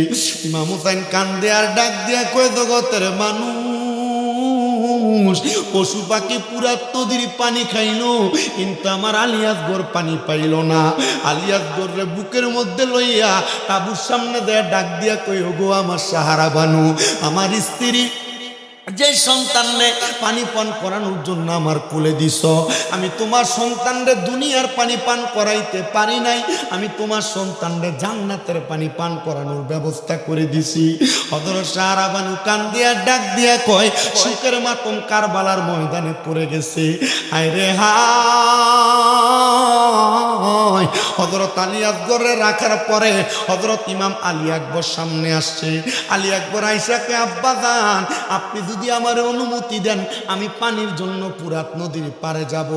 ইমাম হুসাইন কান্দে আর ডাক দিয়া কয়, জগতের মানুষ, পশু পাখি পুরা নদীর পানি খাইলো, কিন্তু আমার আলী আসগর পানি পাইল না। আলী আসগরের বুকের মধ্যে লইয়া তাবুর সামনে দেয়া ডাক দিয়া কই, ওগো আমার সাহারা বানু, আমার স্ত্রী যে সন্তানরে পানি পান করানোর জন্য আমার কোলে দিছ, আমি তোমার সন্তানরে দুনিয়ার পানি পান করাইতে পারি নাই, আমি তোমার সন্তানরে জান্নাতের পানি পান করানোর ব্যবস্থা করে দিছি। হযরত সাহারা বানু কান দিয়া ডাক দিয়া কয়, সুখের মাতম কারবালার ময়দানে পড়ে গেছে। আইরে হায়, হযরত আলী আসগরে রাখার পরে হযরত ইমাম আলী আকবর সামনে আসছে। আলী আকবর আইসা কে, আব্বা জান, আপনি যদি আমার অনুমতি দেন আমি পানির জন্য পুরাত নদীর পারে যাব।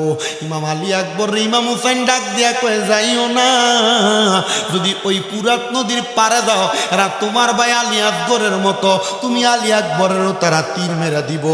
ইমাম আলী আকবর ইমাম হুসাইন ডাক দিয়া কয়ে, যাইও না, যদি ওই পুরাত নদীর পারে যাও এরা তোমার ভাই আলী আকবরের মতো, তুমি আলী আকবরেরও তারা তীর মেরা দিব।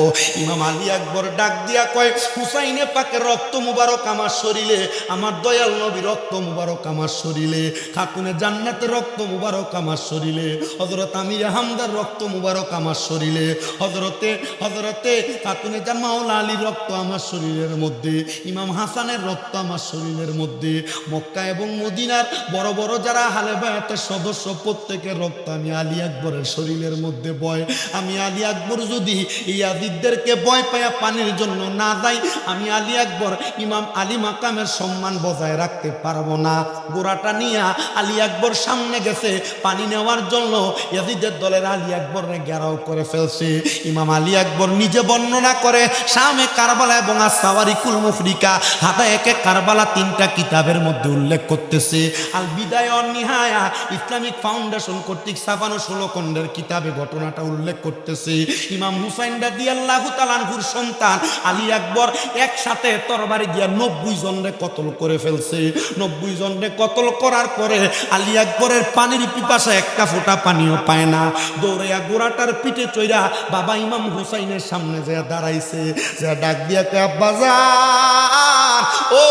ইমাম আলী আকবর ডাক দিয়া কয়, হুসাইনে পাকের রক্ত মুবারক আমার শরীরে, আমার দয়াল নবী রক্ত মুবারক আমার শরীরে, খাতুনে জান্নাতের রক্ত মুবারক আমার শরীরে, হযরত আমির হামদার রক্ত মুবারক আমার শরীরে, হযরতে খাতুনে জান মাওলা আলীর রক্ত আমার শরীরের মধ্যে, ইমাম হাসানের রক্ত আমার শরীরের মধ্যে, মক্কা এবং মদিনার বড় বড় যারা আহলে বায়াতের সদস্য প্রত্যেকের রক্ত আমি আলী আকবরের শরীরের মধ্যে বয়। আমি আলী আকবর যদি ইয়াজিদদেরকে ভয় পায়া পানির জন্য না যাই, আমি আলী আকবর ইমাম আলী মাকামের সম্মান বজায় রাখতে পারবো না। গোড়াটা নিয়ে আলী আকবর সামনে গেছে পানি নেওয়ার জন্য, ইয়াজিদের দলের আলী আকবরকে ঘেরাও করে ফেলছে। ইমাম আলী আকবর নিজে বর্ণনা করে, শামে কারবালা এবং আস-সাওয়ারিকুল মুফরিকা হাদায়েকে কারবালা 3টা কিতাবের মধ্যে উল্লেখ করতেছে। আল বিদায়া ওয়ান নিহায়া ইসলামিক ফাউন্ডেশন কর্তৃক ছাপানো 16 খণ্ডের কিতাবে ঘটনাটা উল্লেখ করতেছে। ইমাম হুসাইন রাদিয়াল্লাহু তাআলা আনহুর সন্তান আলী আকবর একসাথে তরবারি দিয়া 90 জনরে কতল করে ফেলছে। 90 জনরে কতল করার পরে আলী আকবরের পানির পিপাসা একটা ফোঁটা পানিও পায় না। দৌড়াইয়া গোড়াটার পিঠে চইরা বাবা ইমাম হুসাইনের সামনে যে দাঁড়াইছে, যে ডাক দিয়া কয়, আব্বা জান, ও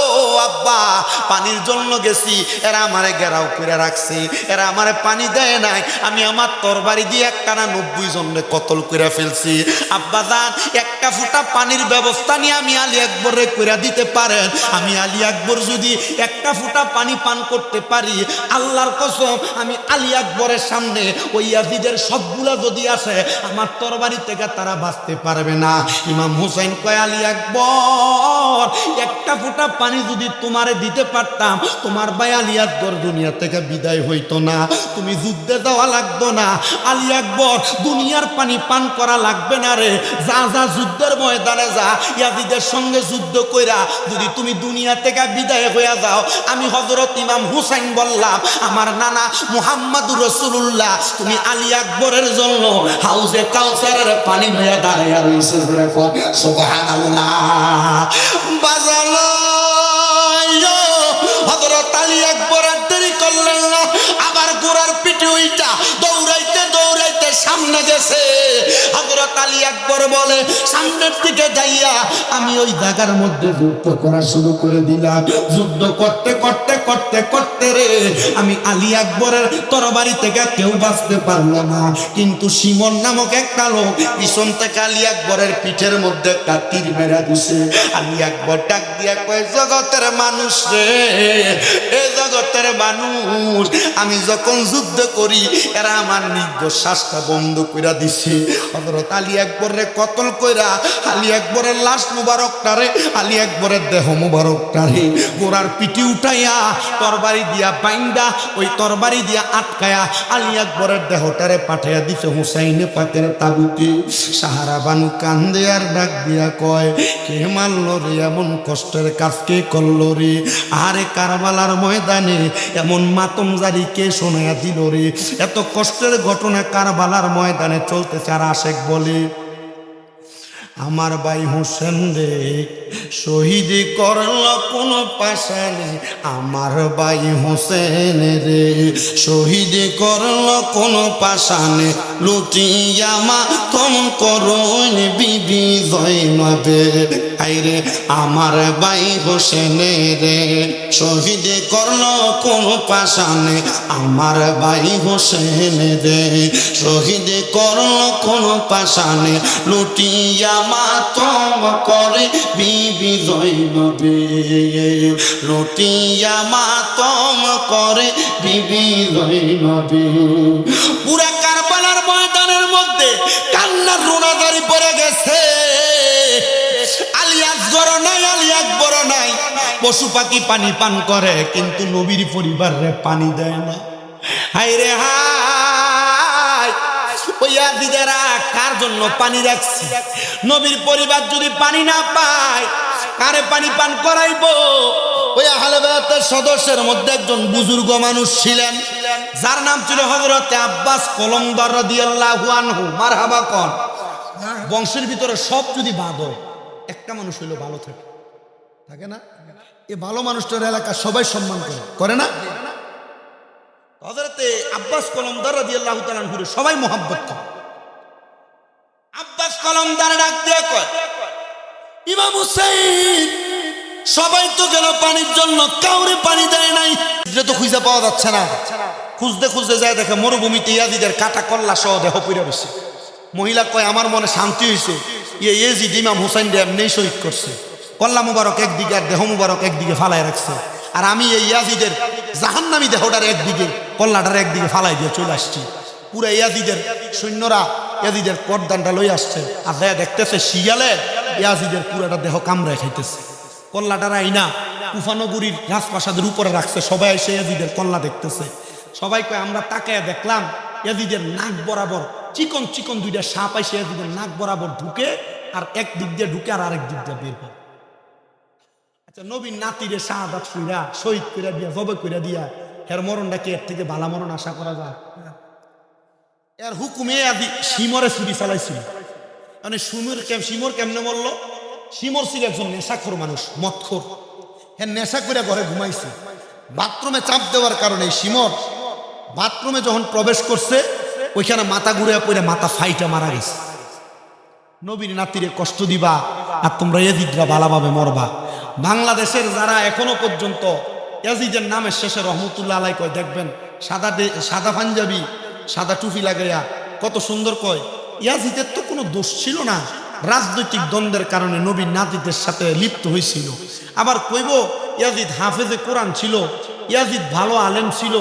আব্বা, পানির জন্য গেছি, এরা আমারে ঘেরাও করে রাখছে, এরা আমারে পানি দেয় নাই, আমি আমার তরবারি দিয়ে একটানা 90 জনরে কতল করে ফেলছি। আব্বা জান, একটা ফোঁটা পানির ব্যবস্থা নিয়ে আমি আলী আকবরে করে দিতে পারেন? আমি আলী আকবর যদি একটা ফোঁটা পানি পান করতে পারি, আল্লাহর কসম আমি আলী আকবরের সামনে ওই ইয়াজিদের সবগুলা যদি আসে আমার তরবারি থেকে তারা তারা বাঁচতে পারবে না। ইমাম হুসাইন কয় আলী আকবর, একটা ফোঁটা পানি যদি তোমারে দিতে পারতাম, তোমার ভাই আলী আকবর দুনিয়া থেকে বিদায় হইতো না, তুমি যুদ্ধে যাওয়া লাগতো না। আলী আকবর, দুনিয়ার পানি পান করা লাগবে না রে, যা যা যুদ্ধের ময়দানে যা, ইয়াজিদের সঙ্গে যুদ্ধ কইরা যদি তুমি দুনিয়া থেকে বিদায় হইয়া যাও, আমি হযরত ইমাম হুসাইন বললাম, আমার নানা মুহাম্মদুর রাসূলুল্লাহ, তুমি আলী আকবরের জন্য হাউজে কাউসারের পানি হইয়া দাঁড়াইয়া রইছে। সুবহানাল্লাহ। বাজালো হযরত আলী আকবর আর দেরি করলেন না, আবার ঘোড়ার পিঠে উইঠা দৌড়াইতে দৌড়াইতে সামনে গেছে। হযরত আলী আকবর বলে, সামনের দিকে যাইয়া আমি ওই জায়গার মধ্যে যুদ্ধ করা শুরু করে দিলাম। যুদ্ধ করতে করতে করতে করতে রে, আমি আলী আকবরের তরবারি থেকে কেউ বাঁচতে পারলো না, কিন্তু সিমন নামক একটা লোক পিছন থেকে আলী আকবরের পিঠের মধ্যে একটা তীর মেরা দিছে। আলী আকবর ডাক দিয়া কয়, জগতের মানুষ রে, এ জগতের মানুষ, আমি যখন যুদ্ধ করি এরা আমার নিঃশ্বাসটা বন্ধ কইরা দিছে। হযরত আলী আকবরের কতল কইরা আলী আকবরের লাশ মুবারকটারে, আলী আকবরের দেহ মুবারকটারে গোড়ার পিঠে উঠাইয়া তরবারি দিয়া বাইন্দা, ওই তরবারি দিয়া আটকায়া আলী আকবরের দেহটারে পাঠাইয়া দিছে হুসাইনে পাকের তাবুতে। সাহারা বানু কান্দে আর ডাক দিয়া কয়, কে মারলো রে এমন কষ্টের কাজ, কে করলো রে? আরে কারবালার ময়দানে এমন মাতম জারি কে শোনায়া দিল রে? এত কষ্টের ঘটনা কারবালার ময়দানে চলতেছে। আর আশেক বলে, আমার ভাই হোসেন রে শহীদ করল কোন পাশানে, আমার ভাই হোসেন রে শহীদ করল কোন পাশানে, লুটিয়া মাতম করুন বিবি জয়নবে। আইরে আমার ভাই হোসেন রে শহীদ করল কোন পাশানে, আমার ভাই হোসেন রে শহীদ করল কোন পাশানে, লুটিয়া মাতম করে বিবি জয়নবে, লুটিয়া মাতম করে বিবি জয়নবে। পুরা কারবালার ময়দানের মধ্যে কান্নার রোনাদারি পড়ে গেছে। আলী আকবর নাই, আলী আকবর নাই। পশু পাখি পানি পান করে, কিন্তু নবীর পরিবারে পানি দেয় না। হায় রে হায়, ওই ইয়াজিদেরা কার জন্য পানি রাখছি? নবীর পরিবার যদি পানি না পায়, কারে পানি পান করাইবো? ওই আহলে বায়াতের সদস্যের মধ্যে একজন বুজুর্গ মানুষ ছিলেন, যার নাম ছিল হযরতে আব্বাস কলমদার রাদিয়াল্লাহু আনহু। মারহাবা কোন। বংশের ভিতরে সব যদি বাদ হয়, একটা মানুষ হইলো ভালো থাকে, থাকে না? এই ভালো মানুষটার এলাকা সবাই সম্মান করে, করে না? হযরতে আব্বাস কলমদার রাদিয়াল্লাহু তাআলা আনহু সবাই মহব্বত করে। আব্বাস কলমদার ডাক দিয়ে কয়, ইমাম হুসাইন সবাই তো গেল পানির জন্য, কাউরে পানি দেয় নাই। এটা তো খুঁজে পাওয়া যাচ্ছে না। খুঁজতে খুঁজতে যায়, দেখে মরুভূমিতে ইয়াজিদের কাটা কল্লা সহ দেহ পুড়ে রয়েছে। মহিলা কয়, আমার মনে শান্তি হয়েছে, ইয়াজিদ ইমাম হুসাইন এমনি শহীদ করছে। কল্লা মুবারক একদিকে আর দেহ মুবারক একদিকে ফালায় রাখছে, আর আমি এই ইয়াজিদের জাহান্নামী দেহটার একদিকে, কল্লাটার একদিকে ফালাই দিয়ে চলে আসছি। পুরা ইয়াজিদের সৈন্যরা ইয়াজিদের পর্দানটা লই আসছে, আর দেখতেছে শিয়ালে ইয়াজিদের পুরাটা দেহ কামড়ায় খাইতেছে। কল্লাটার আইনা কুফানগরীর রাজপ্রাসাদের উপরে রাখছে, সবাই এসে ইয়াজিদের কল্লা দেখতেছে। সবাই কয়, আমরা তাকায় দেখলাম ইয়াজিদের নাক বরাবর চিকন চিকন দুইটা সাপ আইসে ইয়াজিদের নাক বরাবর ঢুকে, আর এক দিক দিয়ে ঢুকে আর আরেক দিক দিয়ে বের হয়। আচ্ছা, নবীর নাতিরে শাহাদাত কইরা শহীদ কইরা দিয়া জবে কইরা দিয়া এর মরণটা কি এর থেকে ভালো মরণ আশা করা যায়? এর হুকুমে আদি শিমরে ছুরি চালাইছিল। মানে শিমর কেমনে মরলো? শিমর ছিল একজন নেশাখোর মানুষ, মদখোর। হ্যাঁ, নেশা করে ঘরে ঘুমাইছে। বাথরুমে চাপ দেওয়ার কারণে শিমর বাথরুমে যখন প্রবেশ করছে, ওইখানে মাথা ঘুরে পড়ে মাথা ফাইটা মারা গেছে। নবীর নাতিরে কষ্ট দিবা আর তোমরা ইয়াজিদরা ভালোভাবে মরবা। বাংলাদেশের যারা এখনো পর্যন্ত ইয়াজিদের নামের শেষে রহমতুল্লাহ আলাই কয়, দেখবেন সাদা পাঞ্জাবি সাদা টুপি লাগাইয়া কত সুন্দর কয়। ইয়াজিদের তো কোনো দোষ ছিল না, রাজনৈতিক দ্বন্দ্বের কারণে নবীর নাতিদের সাথে লিপ্ত হয়েছিল। আবার কইব ইয়াজিদ হাফেজে কোরআন ছিল, ইয়াজিদ ভালো আলেম ছিল।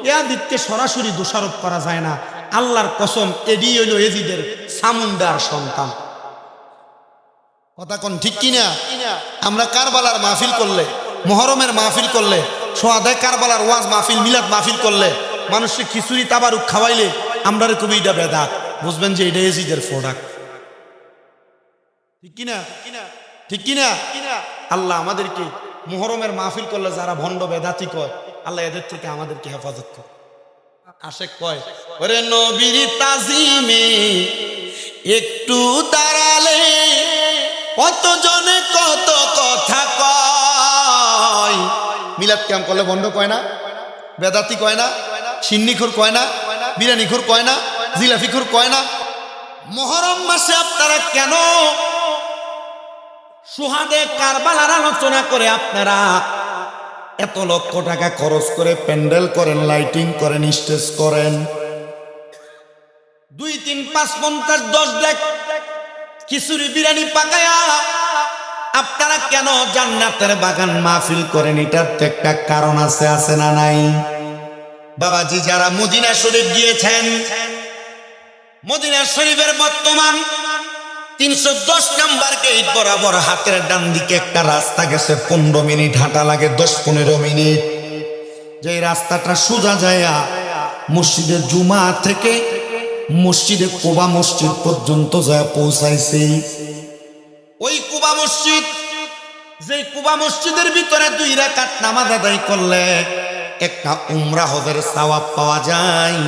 ইয়াজিদকে সরাসরি দোষারোপ করা যায় না। আল্লাহর কসম এডি হইল এজিদের সামুন্দার সন্তান। কথা কোন ঠিক কিনা? আমরা কারবালার মাহফিল করলে, মুহররমের মাহফিল করলে, সোহাদায়ে কারবালার ওয়াজ মাহফিল, মিলাদ মাহফিল করলে, মানুষকে খিচুড়ি তাবারুক খাওয়াইলে আমরা কবি এটা বেদাত, বুঝবেন যে এটা এজিদের প্রোডাক্ট। ঠিক কিনা? ঠিক কিনা? আল্লাহ আমাদেরকে মুহররমের মাহফিল করলে যারা ভণ্ড বেদাতি কয়, আল্লাহ এদের থেকে আমাদেরকে হেফাজত করে। আশেক কয়, ওরে নবীর তাজিমে একটু দাঁড়ালে কতজনে কত কথা কয়। মিলাদ ক্যাম্প করলে ভণ্ড কয় না, বেদাতি কয় না, সিন্নিখোর কয় না, বিরানিখোর কয় না, জিলাফিখোর কয় না। মুহররম মাসে আপনারা কেন সুহাদায়ে কারবালার আলোচনা করে আপনারা এত লক্ষ টাকা খরচ করে প্যান্ডেল করেন, লাইটিং করেন, স্টেজ করেন, 2, 3, 5, 50, 10 লাখ খিচুড়ি বিরিয়ানি পাকায়া আপনারা কেন জান্নাতের বাগান মাহফিল করেন? এটার তো একটা কারণ আছে, আছে না নাই? বাবাজি যারা মদিনা শরীফ গিয়েছেন, মদিনা শরীফের বর্তমান 310 নাম্বার গেট বরাবর হাতের ডান দিকে একটা রাস্তা গেছে, 15 মিনিট হাঁটা লাগে, 10-15 মিনিট। যে রাস্তাটা সোজা যায়া মসজিদে জুমা থেকে মসজিদে কুবা মসজিদ পর্যন্ত যায় পৌঁছাইছে। ওই কুবা মসজিদ, যে কুবা মসজিদের ভিতরে 2 রাকাত নামাজ আদায় করলে একটা উমরা হজের সওয়াব পাওয়া যায়।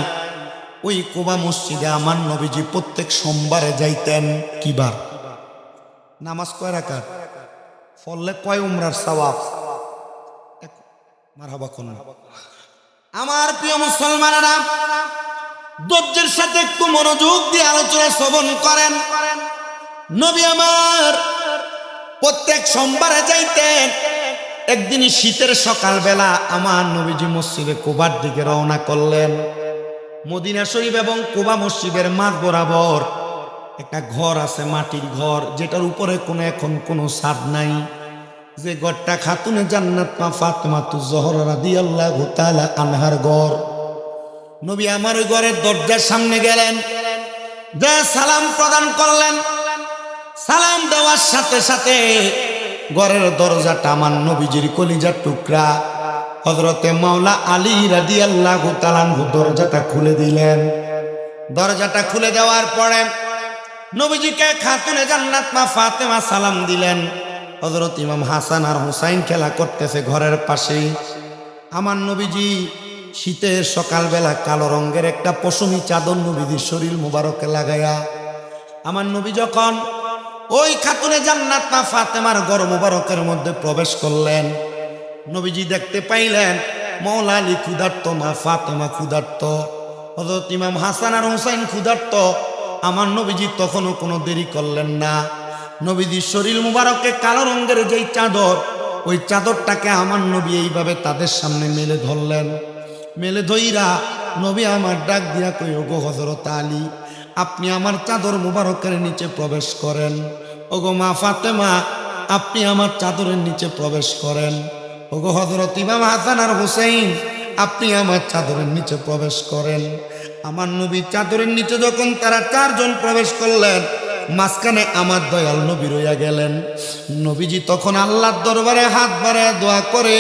ওই কুবা মসজিদে আমার নবীজি প্রত্যেক সোমবারে যাইতেন। কি বার? নামাজ কয় রাকাত পড়লে কয় উমরার সওয়াব? মারহাবা কোন। আমার প্রিয় মুসলমানেরা, ধৈর্যের সাথে একটু মনোযোগ দিয়ে আলোচনা শ্রবণ করেন। নবী আমার প্রত্যেক সোমবারে যাইতেন। একদিন শীতের সকালবেলা আমার নবীজি মসজিদে কুবার দিকে রওনা করলেন। মদিনা শরীফ এবং কুবা মসজিদের মাঝ বরাবর একটা ঘর আছে, মাটির ঘর, যেটার উপরে এখন কোনো ছাদ নাই। যে ঘরটা খাতুনে জান্নাত মা ফাতেমাতুজ জোহরা রাদিয়াল্লাহু তাআলা আনহার ঘর। নবী আমার ওই ঘরের দরজার সামনে গেলেন, যা সালাম প্রদান করলেন। সালাম দেওয়ার সাথে সাথে ঘরের দরজাটা আমার নবীজির কলিজার টুকরা হযরতে মাওলা আলী রাদিয়াল্লাহু তাআলা দরজাটা খুলে দিলেন। দরজাটা খুলে দেওয়ার পরে নবীজিকে খাতুনে জান্নাত মা ফাতেমা সালাম দিলেন। হযরত ইমাম হাসান আর হুসাইন খেলা করতেছে ঘরের পাশেই। আমার নবীজি শীতের সকালবেলা কালো রঙের একটা পশমি চাদর নবীজির শরীর মুবারকে লাগায়া আমার নবী যখন ওই খাতুনে জান্নাত মা ফাতেমার ঘর মুবারকের মধ্যে প্রবেশ করলেন, নবীজি দেখতে পাইলেন মাওলা আলী ক্ষুধার্ত, মা ফাতেমা ক্ষুধার্ত, হযরত ইমাম হাসান আর হুসাইন ক্ষুধার্ত। আমার নবীজি তখনও কোনো দেরি করলেন না। নবীজির শরীর মুবারকে কালো রঙের যেই চাদর, ওই চাদরটাকে আমার নবী এইভাবে তাদের সামনে মেলে ধরলেন। মেলে ধইরা নবী আমার ডাক দিয়া কই, ওগো হযরত আলী, আপনি আমার চাদর মুবারকের নিচে প্রবেশ করেন। ওগো মা ফাতেমা, আপনি আমার চাদরের নিচে প্রবেশ করেন। ওগো হযরত ইমাম হাসান আর হুসাইন, আপনি আমার চাদরের নিচে প্রবেশ করেন। আমার নবী চাদরের নিচে যখন তারা 4 জন প্রবেশ করলেন, মাঝখানে আমার দয়াল নবী রইয়া গেলেন। নবীজি তখন আল্লাহর দরবারে হাত বাড়ায় দোয়া করে,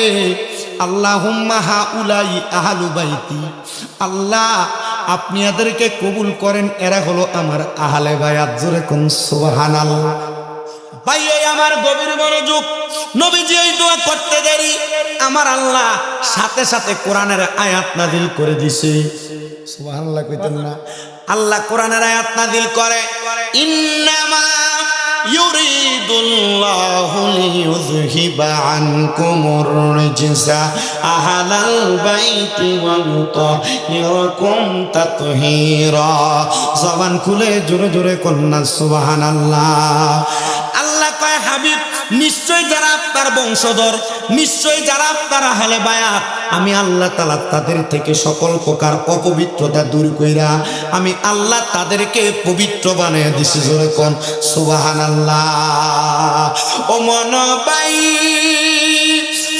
আল্লাহুম্মা হাউলাই আহলু বাইতি, আল্লাহ আপনি এদেরকে কবুল করেন, এরা হলো আমার আহলে বায়াত। জোরে কোন সুবহানাল্লাহ। ভাই এই আমার গভীর মনোযোগ। নবীজি এই দোয়া করতে দেরি আমার আল্লাহ সাথে সাথে কোরআনের আয়াত নাযিল করে দিছে। সুবহানাল্লাহ কইতেন না? আল্লাহ কোরআনের আয়াত নাযিল করে, ইন্নামা ইউরিদুল্লাহু লিইউযহিবা আনকুমুর রিজসা আহলাল বাইতি ওয়া ইউতাহিরাকুম তাতহীরা। জবান খুলে জোরে জোরে কন্যা সুবহানাল্লাহ। আল্লাহ কয়, হাবিব নিশ্চয় যারা আপনার বংশধর, নিশ্চয় যারা আপনার আহলে বায়াত, আমি আল্লাহ তাআলা তাদের থেকে সকল প্রকার অপবিত্রতা দূর কইরা আমি আল্লাহ তাদেরকে পবিত্র বানিয়ে দিছি। জোরে কোন সুবহানাল্লাহ। ও মন বাই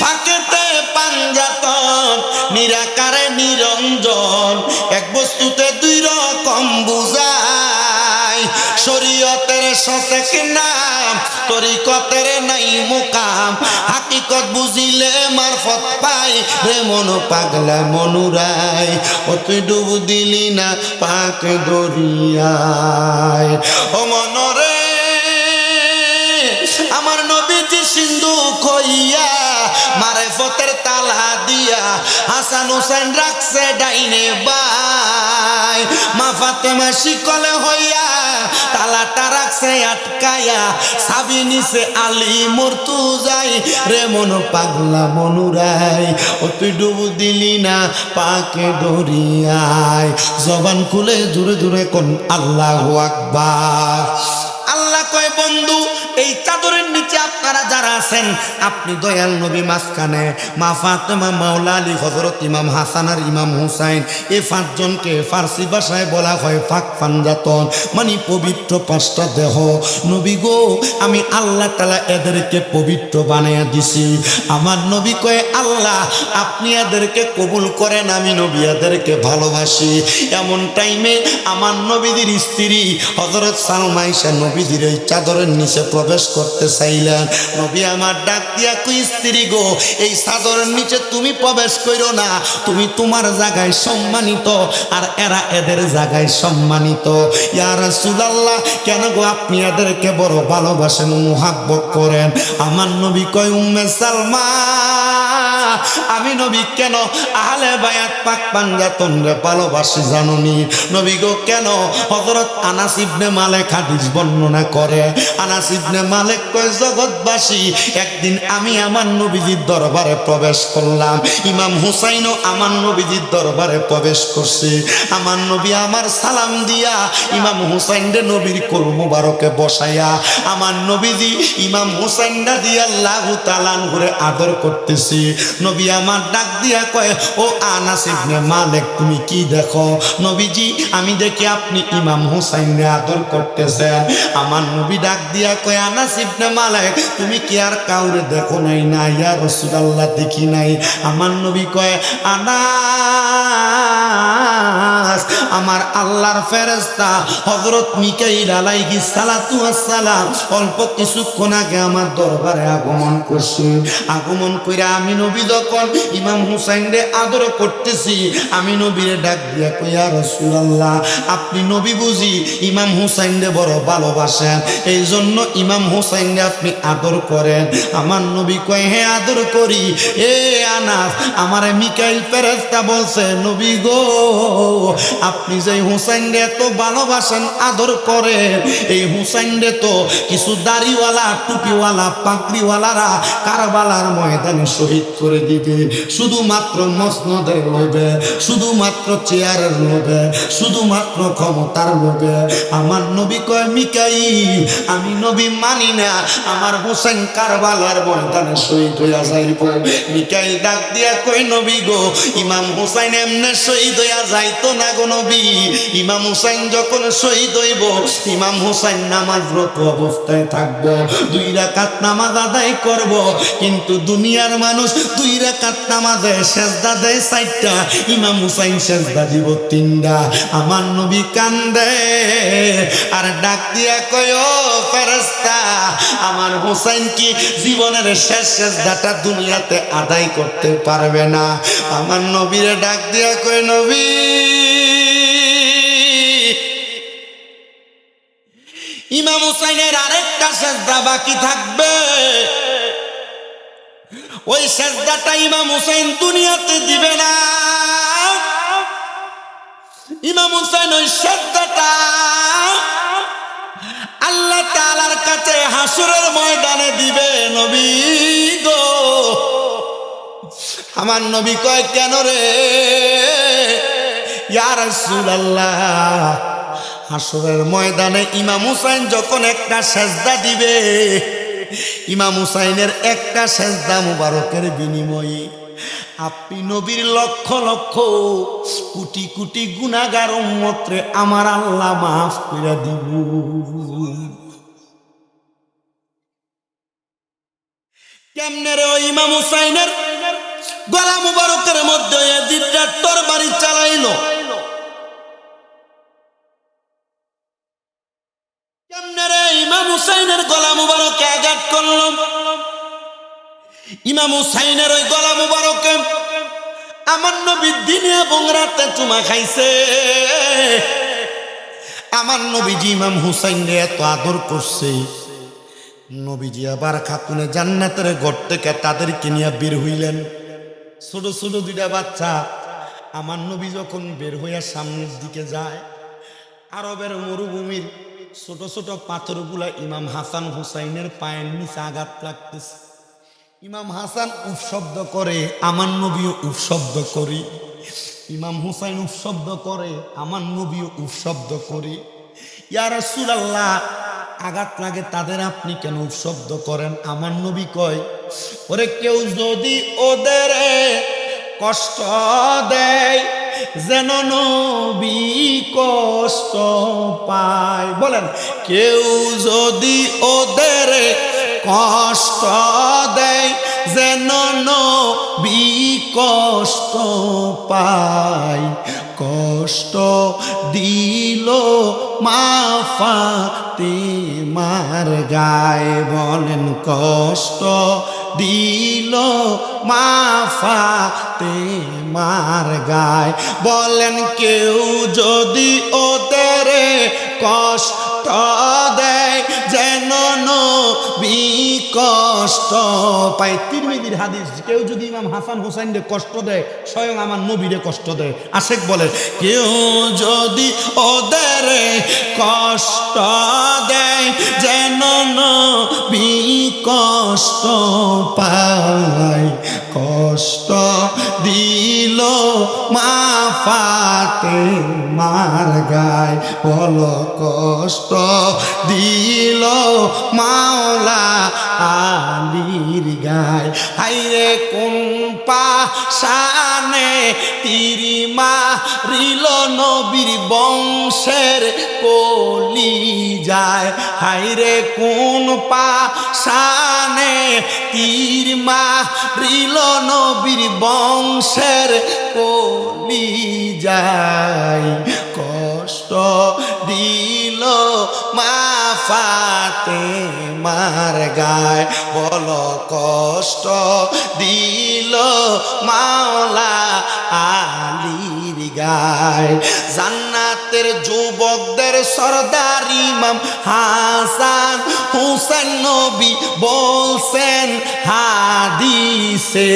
ফাঁকেতে পাঞ্জাতন, নিরাকারে নিরঞ্জন, এক বস্তুতে 2 রকম শতেক নাম, তরিকতের নাই মুকাম, হাকিকত বুঝিলে মারফত পাই রে মন পাগলা মনুরাই। ও তুই ডুব দিলি না পাক দরিয়ায়। ও মনরে আমার নবীজি সিন্ধু কইয়া মারেফতের তালা দিয়া হাসান হুসেন রাখছে ডাইনে বাই। মা ফাতেমা শিকলে হইয়া তালাটা রাখছে আটকায়া, সাবি নিছে আলী মুর্তুজাই রে মন পাগলা মনুরাই। ও তুই ডুব দিলি না পাকে দরিয়ায়। জবান খুলে জোরে জোরে কোন আল্লাহু আকবার। আল্লাহ কয় বন্ধু এই চাদরের নিচে আপনারা যারা আছেন, আপনি দয়াল নবী মাঝখানে, মা ফাতেমা, মাওলা আলী, হযরত ইমাম হাসান আর ইমাম হুসাইন, এই পাঁচজনকে ফার্সি ভাষায় বলা হয় ফাক ফানজাতন, মানে পবিত্র পাঁচটা দেহ। নবী গো আমি আল্লাহ তাআলা এদেরকে পবিত্র বানাইয়া দিছি। আমার নবী কয় আল্লাহ আপনি এদেরকে কবুল করেন, আমি নবী এদেরকে ভালোবাসি। এমন টাইমে আমার নবীদের স্ত্রী হযরত সালমা ঈশা নবীদের এই চাদরের নিচে প্রবেশ করতে চাইলেন। নবী আমার ডাক দিয়া কই স্ত্রী গো এই চাদরের নিচে তুমি প্রবেশ করো না, তুমি তোমার জায়গায় সম্মানিত আর এরা এদের জায়গায় সম্মানিত। ইয়া রাসূলুল্লাহ কেন গো আপনি এদেরকে বড় ভালোবাসেন, মুহাব্বত করেন? আমার নবী কয় উম্মে সালমা আমি নবী কেন আহলে বায়াত পাক পাঞ্জাতন রে ভালোবাসি জাননি? নবী গো কেন? হযরত আনাস ইবনে মালিক হাদিস বর্ণনা করে। আনাস ইবনে মালিক কয় জগৎবাসী একদিন আমি আমার নবীজির দরবারে প্রবেশ করলাম, ইমাম হুসাইনও আমার নবীজির দরবারে প্রবেশ করছে। আমার নবী আমার সালাম দিয়া ইমাম হুসাইন রে নবীর কোল মুবারকে বসাইয়া আমার নবীজি ইমাম হুসাইন রাদিয়াল্লাহু তাআলা করে আদর করতেছি। নবী আমার ডাক দিয়া কয় ও আনাস ইবনে মালিক তুমি কি দেখো? নবীজি আমি দেখি আপনি ইমাম হুসাইনকে আদর করতেছেন। আমার নবী ডাক দিয়া কয় আনাস ইবনে মালিক তুমি কি আর কাউরে দেখো নাই? না ইয়া রাসূলুল্লাহ দেখি নাই। আমার নবী কয় আনাস আমার আল্লাহর ফেরেশতা হযরত মিকাইল আলাইহিস সালাতু ওয়াস সালাম অল্প কিছুক্ষণ আগে আমার দরবারে আগমন করছে। আগমন কইরা আমি নবী যখন ইমাম হুসাইনকে আদর করতেছি, আমি নবীরে ডাক দিয়া কই ইয়া রাসূলুল্লাহ আপনি নবী বুঝি ইমাম হুসাইনকে বড় ভালোবাসেন, এই জন্য ইমাম হুসাইনকে আপনি আদর করেন? আমার নবী কয় হ্যাঁ আদর করি। এ আনাস আমারে মিকাইল ফেরেশতা বলছে নবী গো আপনি যে হুসাইনকে এত ভালোবাসেন আদর করেন, এই হুসাইনকে তো কিছু দাড়িওয়ালা টুপিওয়ালা পাগড়িওয়ালারা কারবালার ময়দানে শহীদ করে দিবে শুধুমাত্র মসনদের লোভে, শুধুমাত্র চেয়ারের লোভে, শুধুমাত্র ক্ষমতার লোভে। আমার নবী কয় মিকাইল আমি নবী মানি না আমার হুসাইন কারবালার ময়দানে শহীদ হইয়া যাইব। মিকাইল ডাক দিয়া কই নবী গো ইমাম হুসাইন এমনে শহীদ হইয়া যাইতো না গো নবী। ইমাম হুসাইন যখন শহীদ হইব ইমাম হুসাইন নামাজরত অবস্থায় থাকবো, 2 রাকাত নামাজ আদায় করব, কিন্তু দুনিয়ার মানুষ 2 রাকাত নামাজে সেজদা দেয় 4টা, ইমাম হুসাইন সেজদা দিব 3টা। আমার নবী কান্দে আর ডাক দিয়া কয় ও ফেরেশতা আমার হুসাইন কি জীবনের শেষ সেজদাটা দুনিয়াতে আদায় করতে পারবে না? আমার নবীরে ডাক দিয়া কয় নবী ইমাম হুসাইনের আরেকটা সেজদা বাকি থাকবে, ওই সেজদাটা ইমাম হুসাইন দুনিয়াতে দিবে না। ইমাম হুসাইন ওই সেজদাটা আল্লাহ তাআলার কাছে হাসরের ময়দানে দিবে নবী গো। আমার নবী কয় কেন রে? ইয়া রাসূলুল্লাহ হাসরের ময়দানে ইমাম হুসাইন যখন একটা সেজদা দিবে, ইমাম হুসাইনের একটা সেজদা মুবারকের বিনিময়ে আপনি নবীর লক্ষ লক্ষ কোটি কোটি গুনাহগার উম্মতরে আমার আল্লাহ মাফ করে দিব। কেমনে রে? ওই ইমাম হুসাইনের গলা মুবারকের মধ্যে ইয়াজিদরা তরবারি চালাইলো, কেমনে রে? ইমাম ইমাম হুসাইনের ওই গলা মুবারকে আমার নবী দিনে এবং রাতে চুমা খাইছে। আমার নবীজি ইমাম হুসাইনকে এত আদর করছে, নবীজি আবার খাতুনে জান্নাতের ঘর থেকে তাদেরকে নিয়ে বের হইলেন। ছোট ছোট দুইটা বাচ্চা। আমার নবী যখন বের হইয়া সামনের দিকে যায়, আরবের মরুভূমির ছোট ছোট পাথরগুলা ইমাম হাসান হুসাইনের পায়ের নিচে আঘাত লাগতেছে। ইমাম হাসান উফ শব্দ করে, আমার নবীও উফ শব্দ করি। ইমাম হুসাইন উফ শব্দ করে, আমার নবীও উফ শব্দ করি। ইয়া রাসূলুল্লাহ, আঘাত লাগে তাদের, আপনি কেন উফ শব্দ করেন? আমার নবী কয়, ওরে কেউ যদি ওদের কষ্ট দেয় যেন নবী কষ্ট পায়। বলেন, কেউ যদি ওদের কষ্ট দেয় যেন নবী কষ্ট পায়। কষ্ট দিল মা ফাতেমার গায়ে। বলেন, কষ্ট দিল মা ফাতেমার গায়ে। বলেন, কেউ যদি ওদের কষ্ট দেয় যেন নবী কষ্ট পায়। তিরমিজির হাদিস, কেউ যদি ইমাম হাসান হুসাইনকে কষ্ট দেয় স্বয়ং আমার নবীরে কষ্ট দেয়। আশেক বলে, কেউ যদি ওদের কষ্ট দেয় যেন নবী কষ্ট পায়। কষ্ট দিল মা ফাতেমার গায়। বলো, কষ্ট দিল মাওলা আলীর গায়। হাইরে কোন পাশানে তীর মারিল নবীর বংশের কলি যায়। হাইরে কোন পাশানে তীর মারিল নবীর বংশের কলি যায়। কষ্ট দিল মা ফাতেমার গায়। বলো, কষ্ট দিল মাওলা আলীর গায়। জান্নাতের যুবকদের সরদার ইমাম হাসান হুসাইন নবী বলছেন হাদিসে।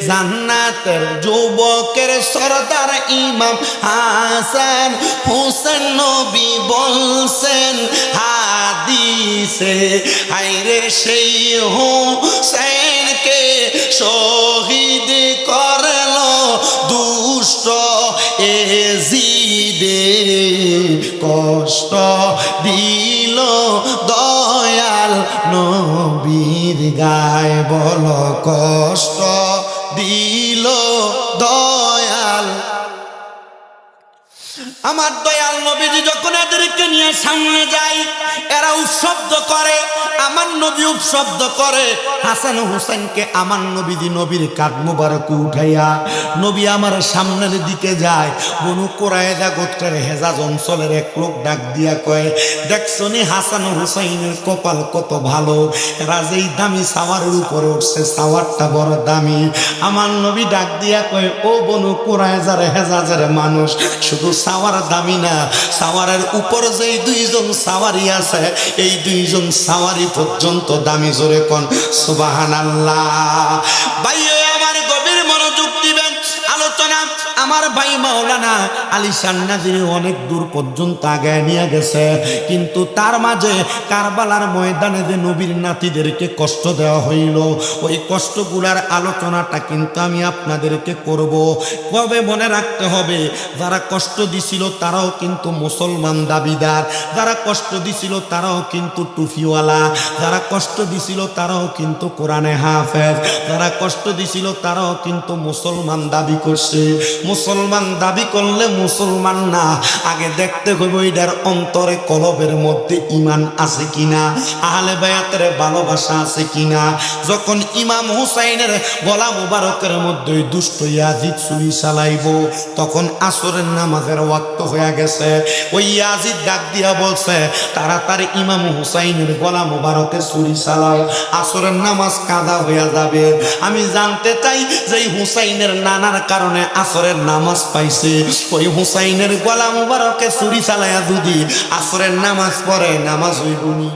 জান্নাতের যুবকের সরদার ইমাম হাসান হুসাইন নবী বলছেন হাদিসে। হায়রে সেই হুসাইনকে শহীদ করল দুষ্ট এজিদে। কষ্ট দিল দয়াল নবীর গায়ে। বলো, কষ্ট দিল দয়াল। আমার দয়াল নবীজি যখন এদেরকে নিয়ে সামনে যায়, এরা উৎশব্দ করে, আমার নবী উৎশব্দ করে। হাসান হুসাইনকে আমার নবীজি নবীর কাঁধ মুবারক উঠাইয়া নবী আমার সামনের দিকে যায়। বনু কুরায়জা গোত্রের হেজাজ অঞ্চলের এক লোক ডাক দিয়া কয়, দেখছনি হাসান হুসাইনের কপাল কত ভালো, এরা যেই দামি সাওয়ারের উপরে উঠছে, সাওয়ারটা বড় দামি। আমার নবী ডাক দিয়া কয়, ও বনু কুরায়জার হেজাজের মানুষ, শুধু সাওয়ার দামি না, সাওয়ারের উপর যেই দুইজন সাওয়ারি আছে, এই দুইজন সাওয়ারি পর্যন্ত দামি। জোরে কোন সুবহানাল্লাহ। ভাই আমার গভীর মনোযোগ দিবেন আলোচনা। আমার ভাই মাওলানা আলিশান নাজির অনেক দূর পর্যন্ত আগায় নিয়ে গেছে, কিন্তু তার মাঝে কারবালার ময়দানে যে নবীর নাতিদেরকে কষ্ট দেওয়া হইল, ওই কষ্টগুলার আলোচনাটা কিন্তু আমি আপনাদেরকে করব। কবে মনে রাখতে হবে, যারা কষ্ট দিছিল তারাও কিন্তু মুসলমান দাবিদার, যারা কষ্ট দিছিল তারাও কিন্তু টুফিওয়ালা, যারা কষ্ট দিছিল তারাও কিন্তু কোরআনে হাফেজ, যারা কষ্ট দিছিল তারাও কিন্তু মুসলমান দাবি করছে। মুসলমান দাবি করলে মুসলমান না, আগে দেখতে হইব এটার অন্তরে কলবের মধ্যে ঈমান আছে কিনা, আহলে বায়াতের ভালোবাসা আছে কিনা। যখন ইমাম হুসাইনের গলা মুবারকের মধ্যে দুষ্ট ইয়াজিদ ছুরি চালাইব, তখন আসরের নামাজের ওয়াক্ত হয়ে গেছে। ওই ইয়াজিদ ডাক দিয়া বলছে, তাড়াতাড়ি ইমাম হুসাইনের গলা মুবারকে ছুরি চালাও, আসরের নামাজ কাদা হয়ে যাবে। আমি জানতে চাই যে হুসাইনের নানার কারণে আসরের নামাজ পাইছে, ওই হুসাইনের গলা মুবারকে ছুরি চালাইয়া যদি আসরের নামাজ পড়ে, নামাজ হইবনি।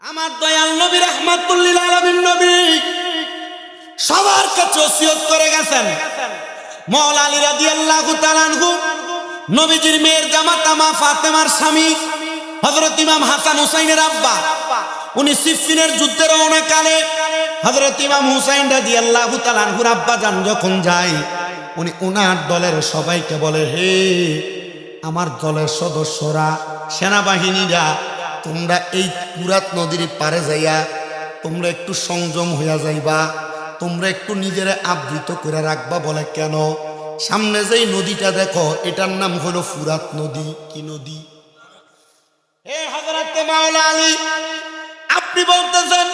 আমার দয়াল নবী রাহমাতুল লিল আলামিন নবী সবার কাছে ওসিয়ত করে গেছেন। মাওলা আলী রাদিয়াল্লাহু তাআলা আনহু নবীজির মেয়ের জামাতা মা ফাতেমার স্বামী হযরত ইমাম হাসান হুসাইনের আব্বা, উনি সিফফিনের যুদ্ধের রওনাকালে হযরত ইমাম হুসাইন রাদিয়াল্লাহু তাআলা আনহুর আব্বা জান যখন যায়, উনি ওনার দলের সবাইকে বলে, হে আমার দলের সদস্যরা, সেনাবাহিনীরা, তোমরা এই ফুরাত নদীর পারে যাইয়া তোমরা একটু সংযম হইয়া যাইবা, তোমরা একটু নিজের আবৃত করে রাখবা। বলে কেন? সামনে যেই নদীটা দেখো এটার নাম হলো ফুরাত নদী। কি নদী? হে হযরত মাওলা আলী, আপনি বলতেছেন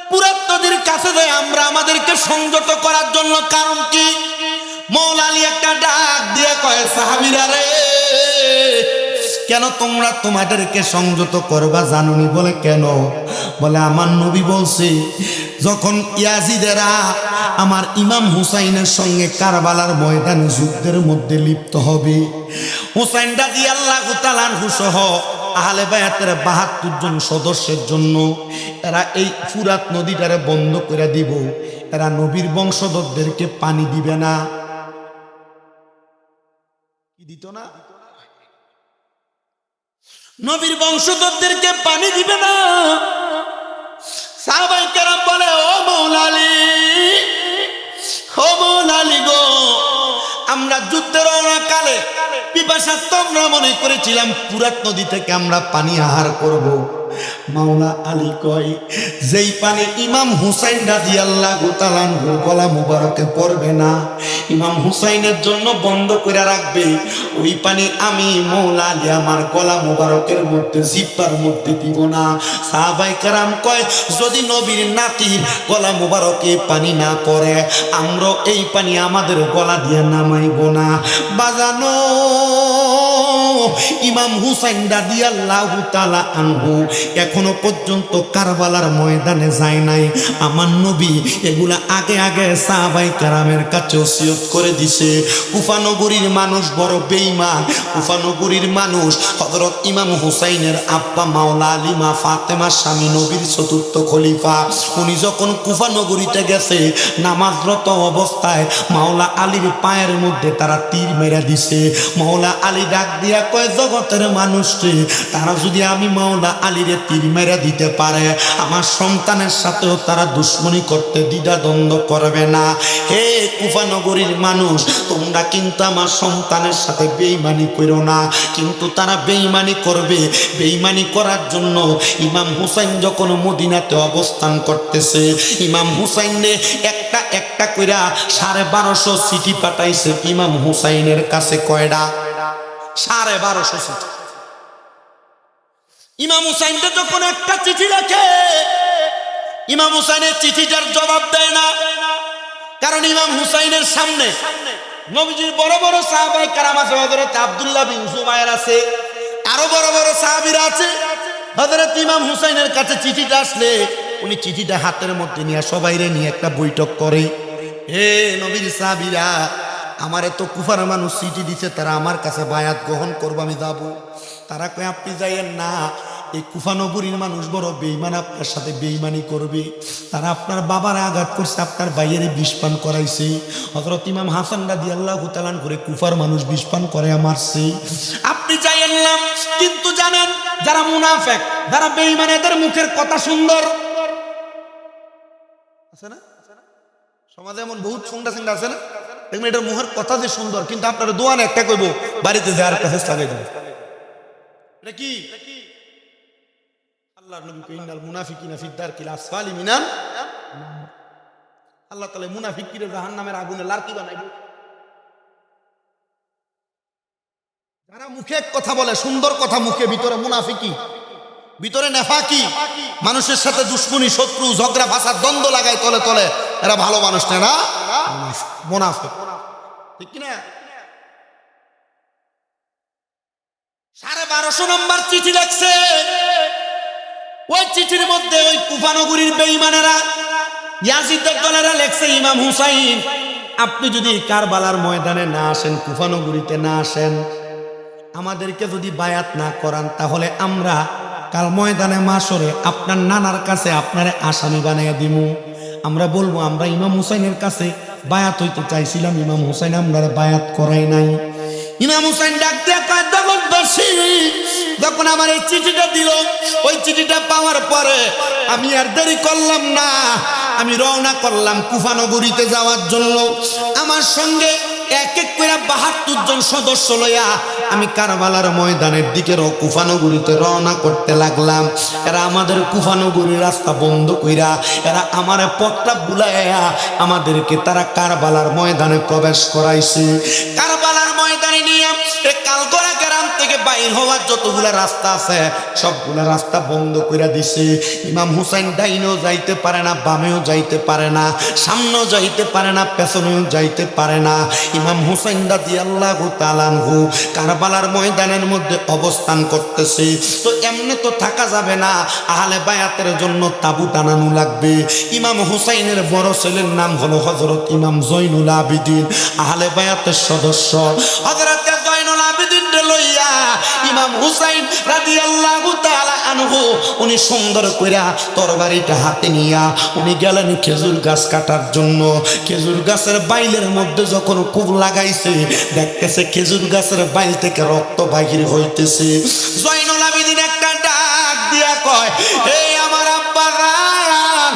ফুরাত নদীর কাছে যাই আমরা আমাদেরকে সংযত করার জন্য, কারণ কি? মাওলা আলী একটা ডাক দিয়ে কয়, সাহাবীরা রে, কেন তোমরা তোমাদেরকে সংযত করবা জানুনি? বলে কেন? বলে আমার নবী বলছে, যখন ইয়াজিদেরা আমার ইমাম হুসাইনের সঙ্গে কারবালার ময়দানে যুদ্ধের মধ্যে লিপ্ত হবে, হুসাইন রাদিয়াল্লাহু তাআলা আনহু সহ আহলে বায়াতের ৭২ জন সদস্যের জন্য এরা এই ফুরাত নদীটারে বন্ধ করে দিব, এরা নবীর বংশধরদেরকে পানি দিবে না। কি দিত না? নবীর বংশধরদেরকে পানি দিবে না। সাহাবায়ে কেরাম বলে, ও মাওলা আলী, ও মাওলা আলী গো, আমরা যুদ্ধের রওনাকালে পিপাসার্ত আমরা মনে করেছিলাম ফুরাত নদী থেকে আমরা পানি আহার করব। মাওলা আলী কয়, যেই পানি ইমাম হুসাইন রাদিয়াল্লাহু তাআলা আনহুর গলা মুবারকে পড়বে না, ইমাম হুসাইনের জন্য বন্ধ করে রাখবে, ওই পানি আমি মাওলা আলী আমার গলা মুবারকের মধ্যে জিহ্বার মধ্যে দিব না। সাহাবায়ে কেরাম কয়, যদি নবীর নাতির গলা মুবারকে পানি না পড়ে, আমরা এই পানি আমাদের গলা দিয়ে নামাইব না। বাজানো ইমাম হুসাইন রাদিয়াল্লাহু তাআলা আনহু এখনো পর্যন্ত কারবালার ময়দানে যায় নাই। আমার নবী এগুলা আগে আগে সাহাবায়ে কেরামের কাছে ওসিয়ত করে দিছে। কুফা নগরীর মানুষ বড় বেঈমান। কুফা নগরীর মানুষ হযরত ইমাম হুসাইনের আব্বা মাওলা আলী মা ফাতেমার স্বামী, নবীর চতুর্থ খলিফা, উনি যখন কুফা নগরীতে গেছে, নামাজরত অবস্থায় মাওলা আলীর পায়ের মধ্যে তারা তীর মেরে দিছে। মাওলা আলী ডাক দিয়া কয়, জগতের মানুষকে তারা যদি আমি মাওলা আলীরে তীর মেরে দিতে পারে, আমার সন্তানের সাথেও তারা দুশ্মনী করতে দ্বিধা দ্বন্দ্ব করবে না। হে কুফা নগরীর মানুষ, তোমরা কিন্তু আমার সন্তানের সাথে বেঈমানি করো না। কিন্তু তারা বেঈমানি করবে। বেঈমানি করার জন্য ইমাম হুসাইন যখন মদিনাতে অবস্থান করতেছে, ইমাম হুসাইনে একটা একটা কইরা 1250 চিঠি পাঠাইছে ইমাম হুসাইনের কাছে। কয়টা? 1250 চিঠি। ইমাম হুসাইনকে যখন একটা চিঠি লেখে, ইমাম হুসাইনের চিঠিটার জবাব দেয় না, কারণ ইমাম হুসাইনের সামনে নবীজির বড় বড় সাহাবায়ে কেরাম আছে। হযরত আব্দুল্লাহ বিন জুবায়ের আছে, আরো বড় বড় সাহাবীরা আছে। হযরত ইমাম হুসাইনের কাছে চিঠিটা আসলে উনি চিঠিটা হাতের মধ্যে নিয়ে সবাইরে নিয়ে একটা বৈঠক করে। হে নবীর সাহাবীরা, আমারে তো কুফার মানুষ চিঠি দিছে, তারা আমার কাছে বায়াত গ্রহণ করবো, আমি যাব। তারা কয়, আপনি যাইয়েন না, এই কুফা নগরীর মানুষ বড় বেঈমান, আপনার সাথে বেঈমানি করবে। তারা আপনার বাবার আঘাত করছে, আপনার ভাইয়ের বিষ পান করাইছে। হযরত ইমাম হাসান রাদিয়াল্লাহু তাআলা করে কুফার মানুষ বিষ পান করে মারছে। আপনি যাইয়েন না। কিন্তু জানেন, যারা মুনাফিক, যারা বেঈমান, এদের মুখের কথা সুন্দর আছে না? সমাজে এমন বহুত সুন্দর সুন্দর আছে না, দেখবেন এটার মুখের কথা যে সুন্দর, কিন্তু আপনার দোয়ান একটা কইব, বাড়িতে যাওয়ার কাছে লাগাই দেবে। এটা কি? আল্লাহর নবী কইনাল মুনাফিকিনা ফিদ দারকিল আসফালি মিনান আল্লাহ তাআলা মুনাফিকদের জাহান্নামের আগুনে লার্কি বানাইব। যারা মুখে এক কথা বলে, সুন্দর কথা মুখে, ভিতরে মুনাফিকি, ভিতরে নেফাকি, মানুষের সাথে দুশ্মনী, শত্রু, ঝগড়া, ফাসাদ, দ্বন্দ্ব লাগায় তলে তলে, এরা ভালো মানুষ না, না মুনাফিক, ঠিক কিনা? 1250 নম্বর চিঠি লিখছে। ওই চিঠির মধ্যে ওই কুফা নগরীর বেঈমানেরা, ইয়াজিদের দলেরা লিখছে, ইমাম হুসাইন আপনি যদি কারবালার ময়দানে না আসেন, কুফা নগরীতে না আসেন, আমাদেরকে যদি বায়াত না করান, তাহলে আমরা কাল ময়দানে মাশরে আপনার নানার কাছে আপনারে আসামি বানিয়ে দিমু। আমরা বলবো আমরা ইমাম হুসাইনের কাছে বায়াত হইতে চাইছিলাম, ইমাম হুসাইন আমরা বায়াত করাই নাই। ইমাম হুসাইন ডাক দিয়ে কয়, জগৎবাসী, যখন আমার এই চিঠিটা দিল, ওই চিঠিটা পাওয়ার পরে আমি আর দেরি করলাম না, আমি রওনা করলাম কুফা নগরীতে যাওয়ার জন্য। আমার সঙ্গে এক এক করে 72 জন সদস্য লইয়া আমি কারবালার ময়দানের দিকে কুফা নগরীতে রওনা করতে লাগলাম। এরা আমাদের কুফা নগরীর রাস্তা বন্ধ কইরা, এরা আমার পথটা বুলাইয়া আমাদেরকে তারা কারবালার ময়দানে প্রবেশ করাইছে। কারবালার ময়দানে নিয়ে কালগড়া গ্রাম থেকে বাইর হওয়ার যতগুলা রাস্তা আছে সবগুলা রাস্তা বন্ধ করে দিছে। ইমাম হুসাইন ডাইনেও যাইতে পারে না, বামেও যাইতে পারে না, সামনেও যাইতে পারে না, পেছনেও যাইতে পারে না। ইমাম হুসাইন রাদিয়াল্লাহু তাআলা আনহু কারবালার ময়দানের মধ্যে অবস্থান করতেছে। তো এমনি তো থাকা যাবে না, আহলে বায়াতের জন্য তাবু টানানো লাগবে। ইমাম হুসাইনের বড় ছেলের নাম হলো হযরত ইমাম জয়নুল আবেদিন, আহলে বায়াতের সদস্য। হযরত জয়নুল আবেদিন লইয়া ইমাম হুসাইন রাদিয়াল্লাহু তাআলা আনহু উনি সুন্দর কইরা তরবারিটা হাতে নিয়া উনি গেলেন খেজুর গাছ কাটার জন্য। খেজুর গাছের বাইলের মধ্যে যখন কুব লাগাইছে, দেখতেছে খেজুর গাছের বাইল থেকে রক্ত বাহির হইতেছে। জয়নুল আবেদিন একটা ডাক দিয়া কয়, এই আমার আব্বা গান,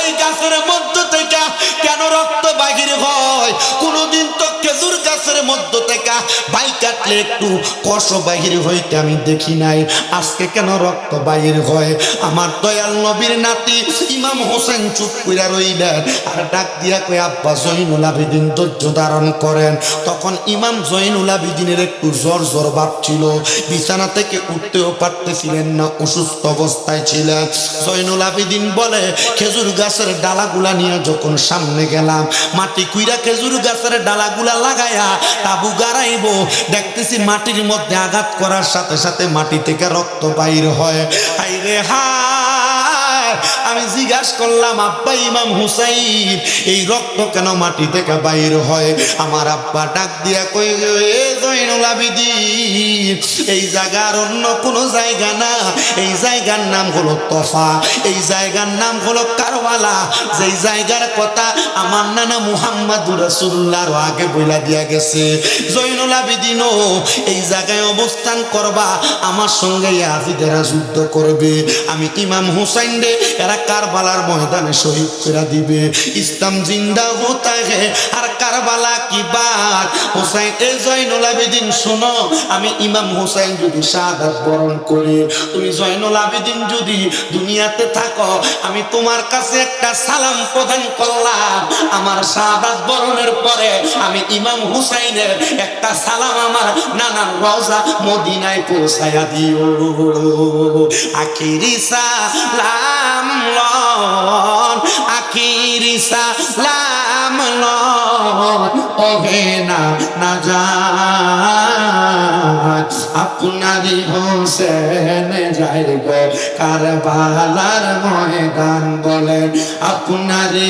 এই গাছের মধ্য থেকে কেন রক্ত বাহির হয়? কোনদিন তো খেজুর গাছের মধ্য থেকে বাই কাটলে একটু কষ বাহির হইতে আমি দেখি নাই, আজকে কেন রক্ত বাহির হয়? আমার দয়াল নবীর নাতি ইমাম হোসেন চুপ কইরা রইলেন আর ডাক দিয়া কই, আব্বা জয়নুল আবেদিন ধৈর্য ধারণ করেন। তখন ইমাম জয়নুল আবেদিনের একটু জ্বর জ্বর ভাব ছিল, বিছানা থেকে উঠতেও পারতেছিলেন না, অসুস্থ অবস্থায় ছিলেন। জয়নুল আবেদিন বলে, খেজুর গাছের ডালাগুলা নিয়ে যখন সামনে গেলাম, মাটি কুইরা খেজুর গাছের ডালাগুলা লাগায়া তাবু গাড়াইব, দেখতেছি মাটির মধ্যে আঘাত করার সাথে সাথে মাটি থেকে রক্ত বাইর হয়। হায়রে হায়, আমি জিজ্ঞাসা করলাম, আব্বা ইমাম হুসাইন এই রক্ত কেন মাটি থেকে বাইর হয়? আমার আব্বা ডাক দিয়া কই, এ জয়নুল আবেদিন, এই জায়গার অন্য কোনো জায়গা না, এই জায়গার নাম হলো তফা, এই জায়গার নাম হলো কারবালা, যেই জায়গার কথা আমার নানা মুহাম্মদুর রাসূলুল্লাহর আগে বইলা দিয়া গেছে। জয়নুল আবেদিনও এই জায়গায় অবস্থান করবা, আমার সঙ্গে ইয়াজিদেরা যুদ্ধ করবে, আমি ইমাম হুসাইন রে এরা কারবালার ময়দানে শহীদ করে দিবে। ইসলাম জিন্দা হতা হে আর কারবালা কি বাত। হুসাইন, এ জয়নুল আবেদিন শোনো, আমি ইমাম হুসাইন যদি শাহাদাত বরণ করি, তুমি জয়নুল আবেদিন যদি দুনিয়াতে থাকো, আমি তোমার কাছে একটা সালাম প্রদান করলাম, আমার শাহাদাত বরণের পরে আমি ইমাম হুসাইনের একটা সালাম আমার নানার রওজা মদিনায় পৌঁছায়া দিও। আখিরি সালাম লন, আখিরি সালাম লন, ওহে না না যায় আপনারই হোসেন যাইব কারবালার ময়দান, বলেন আপনারই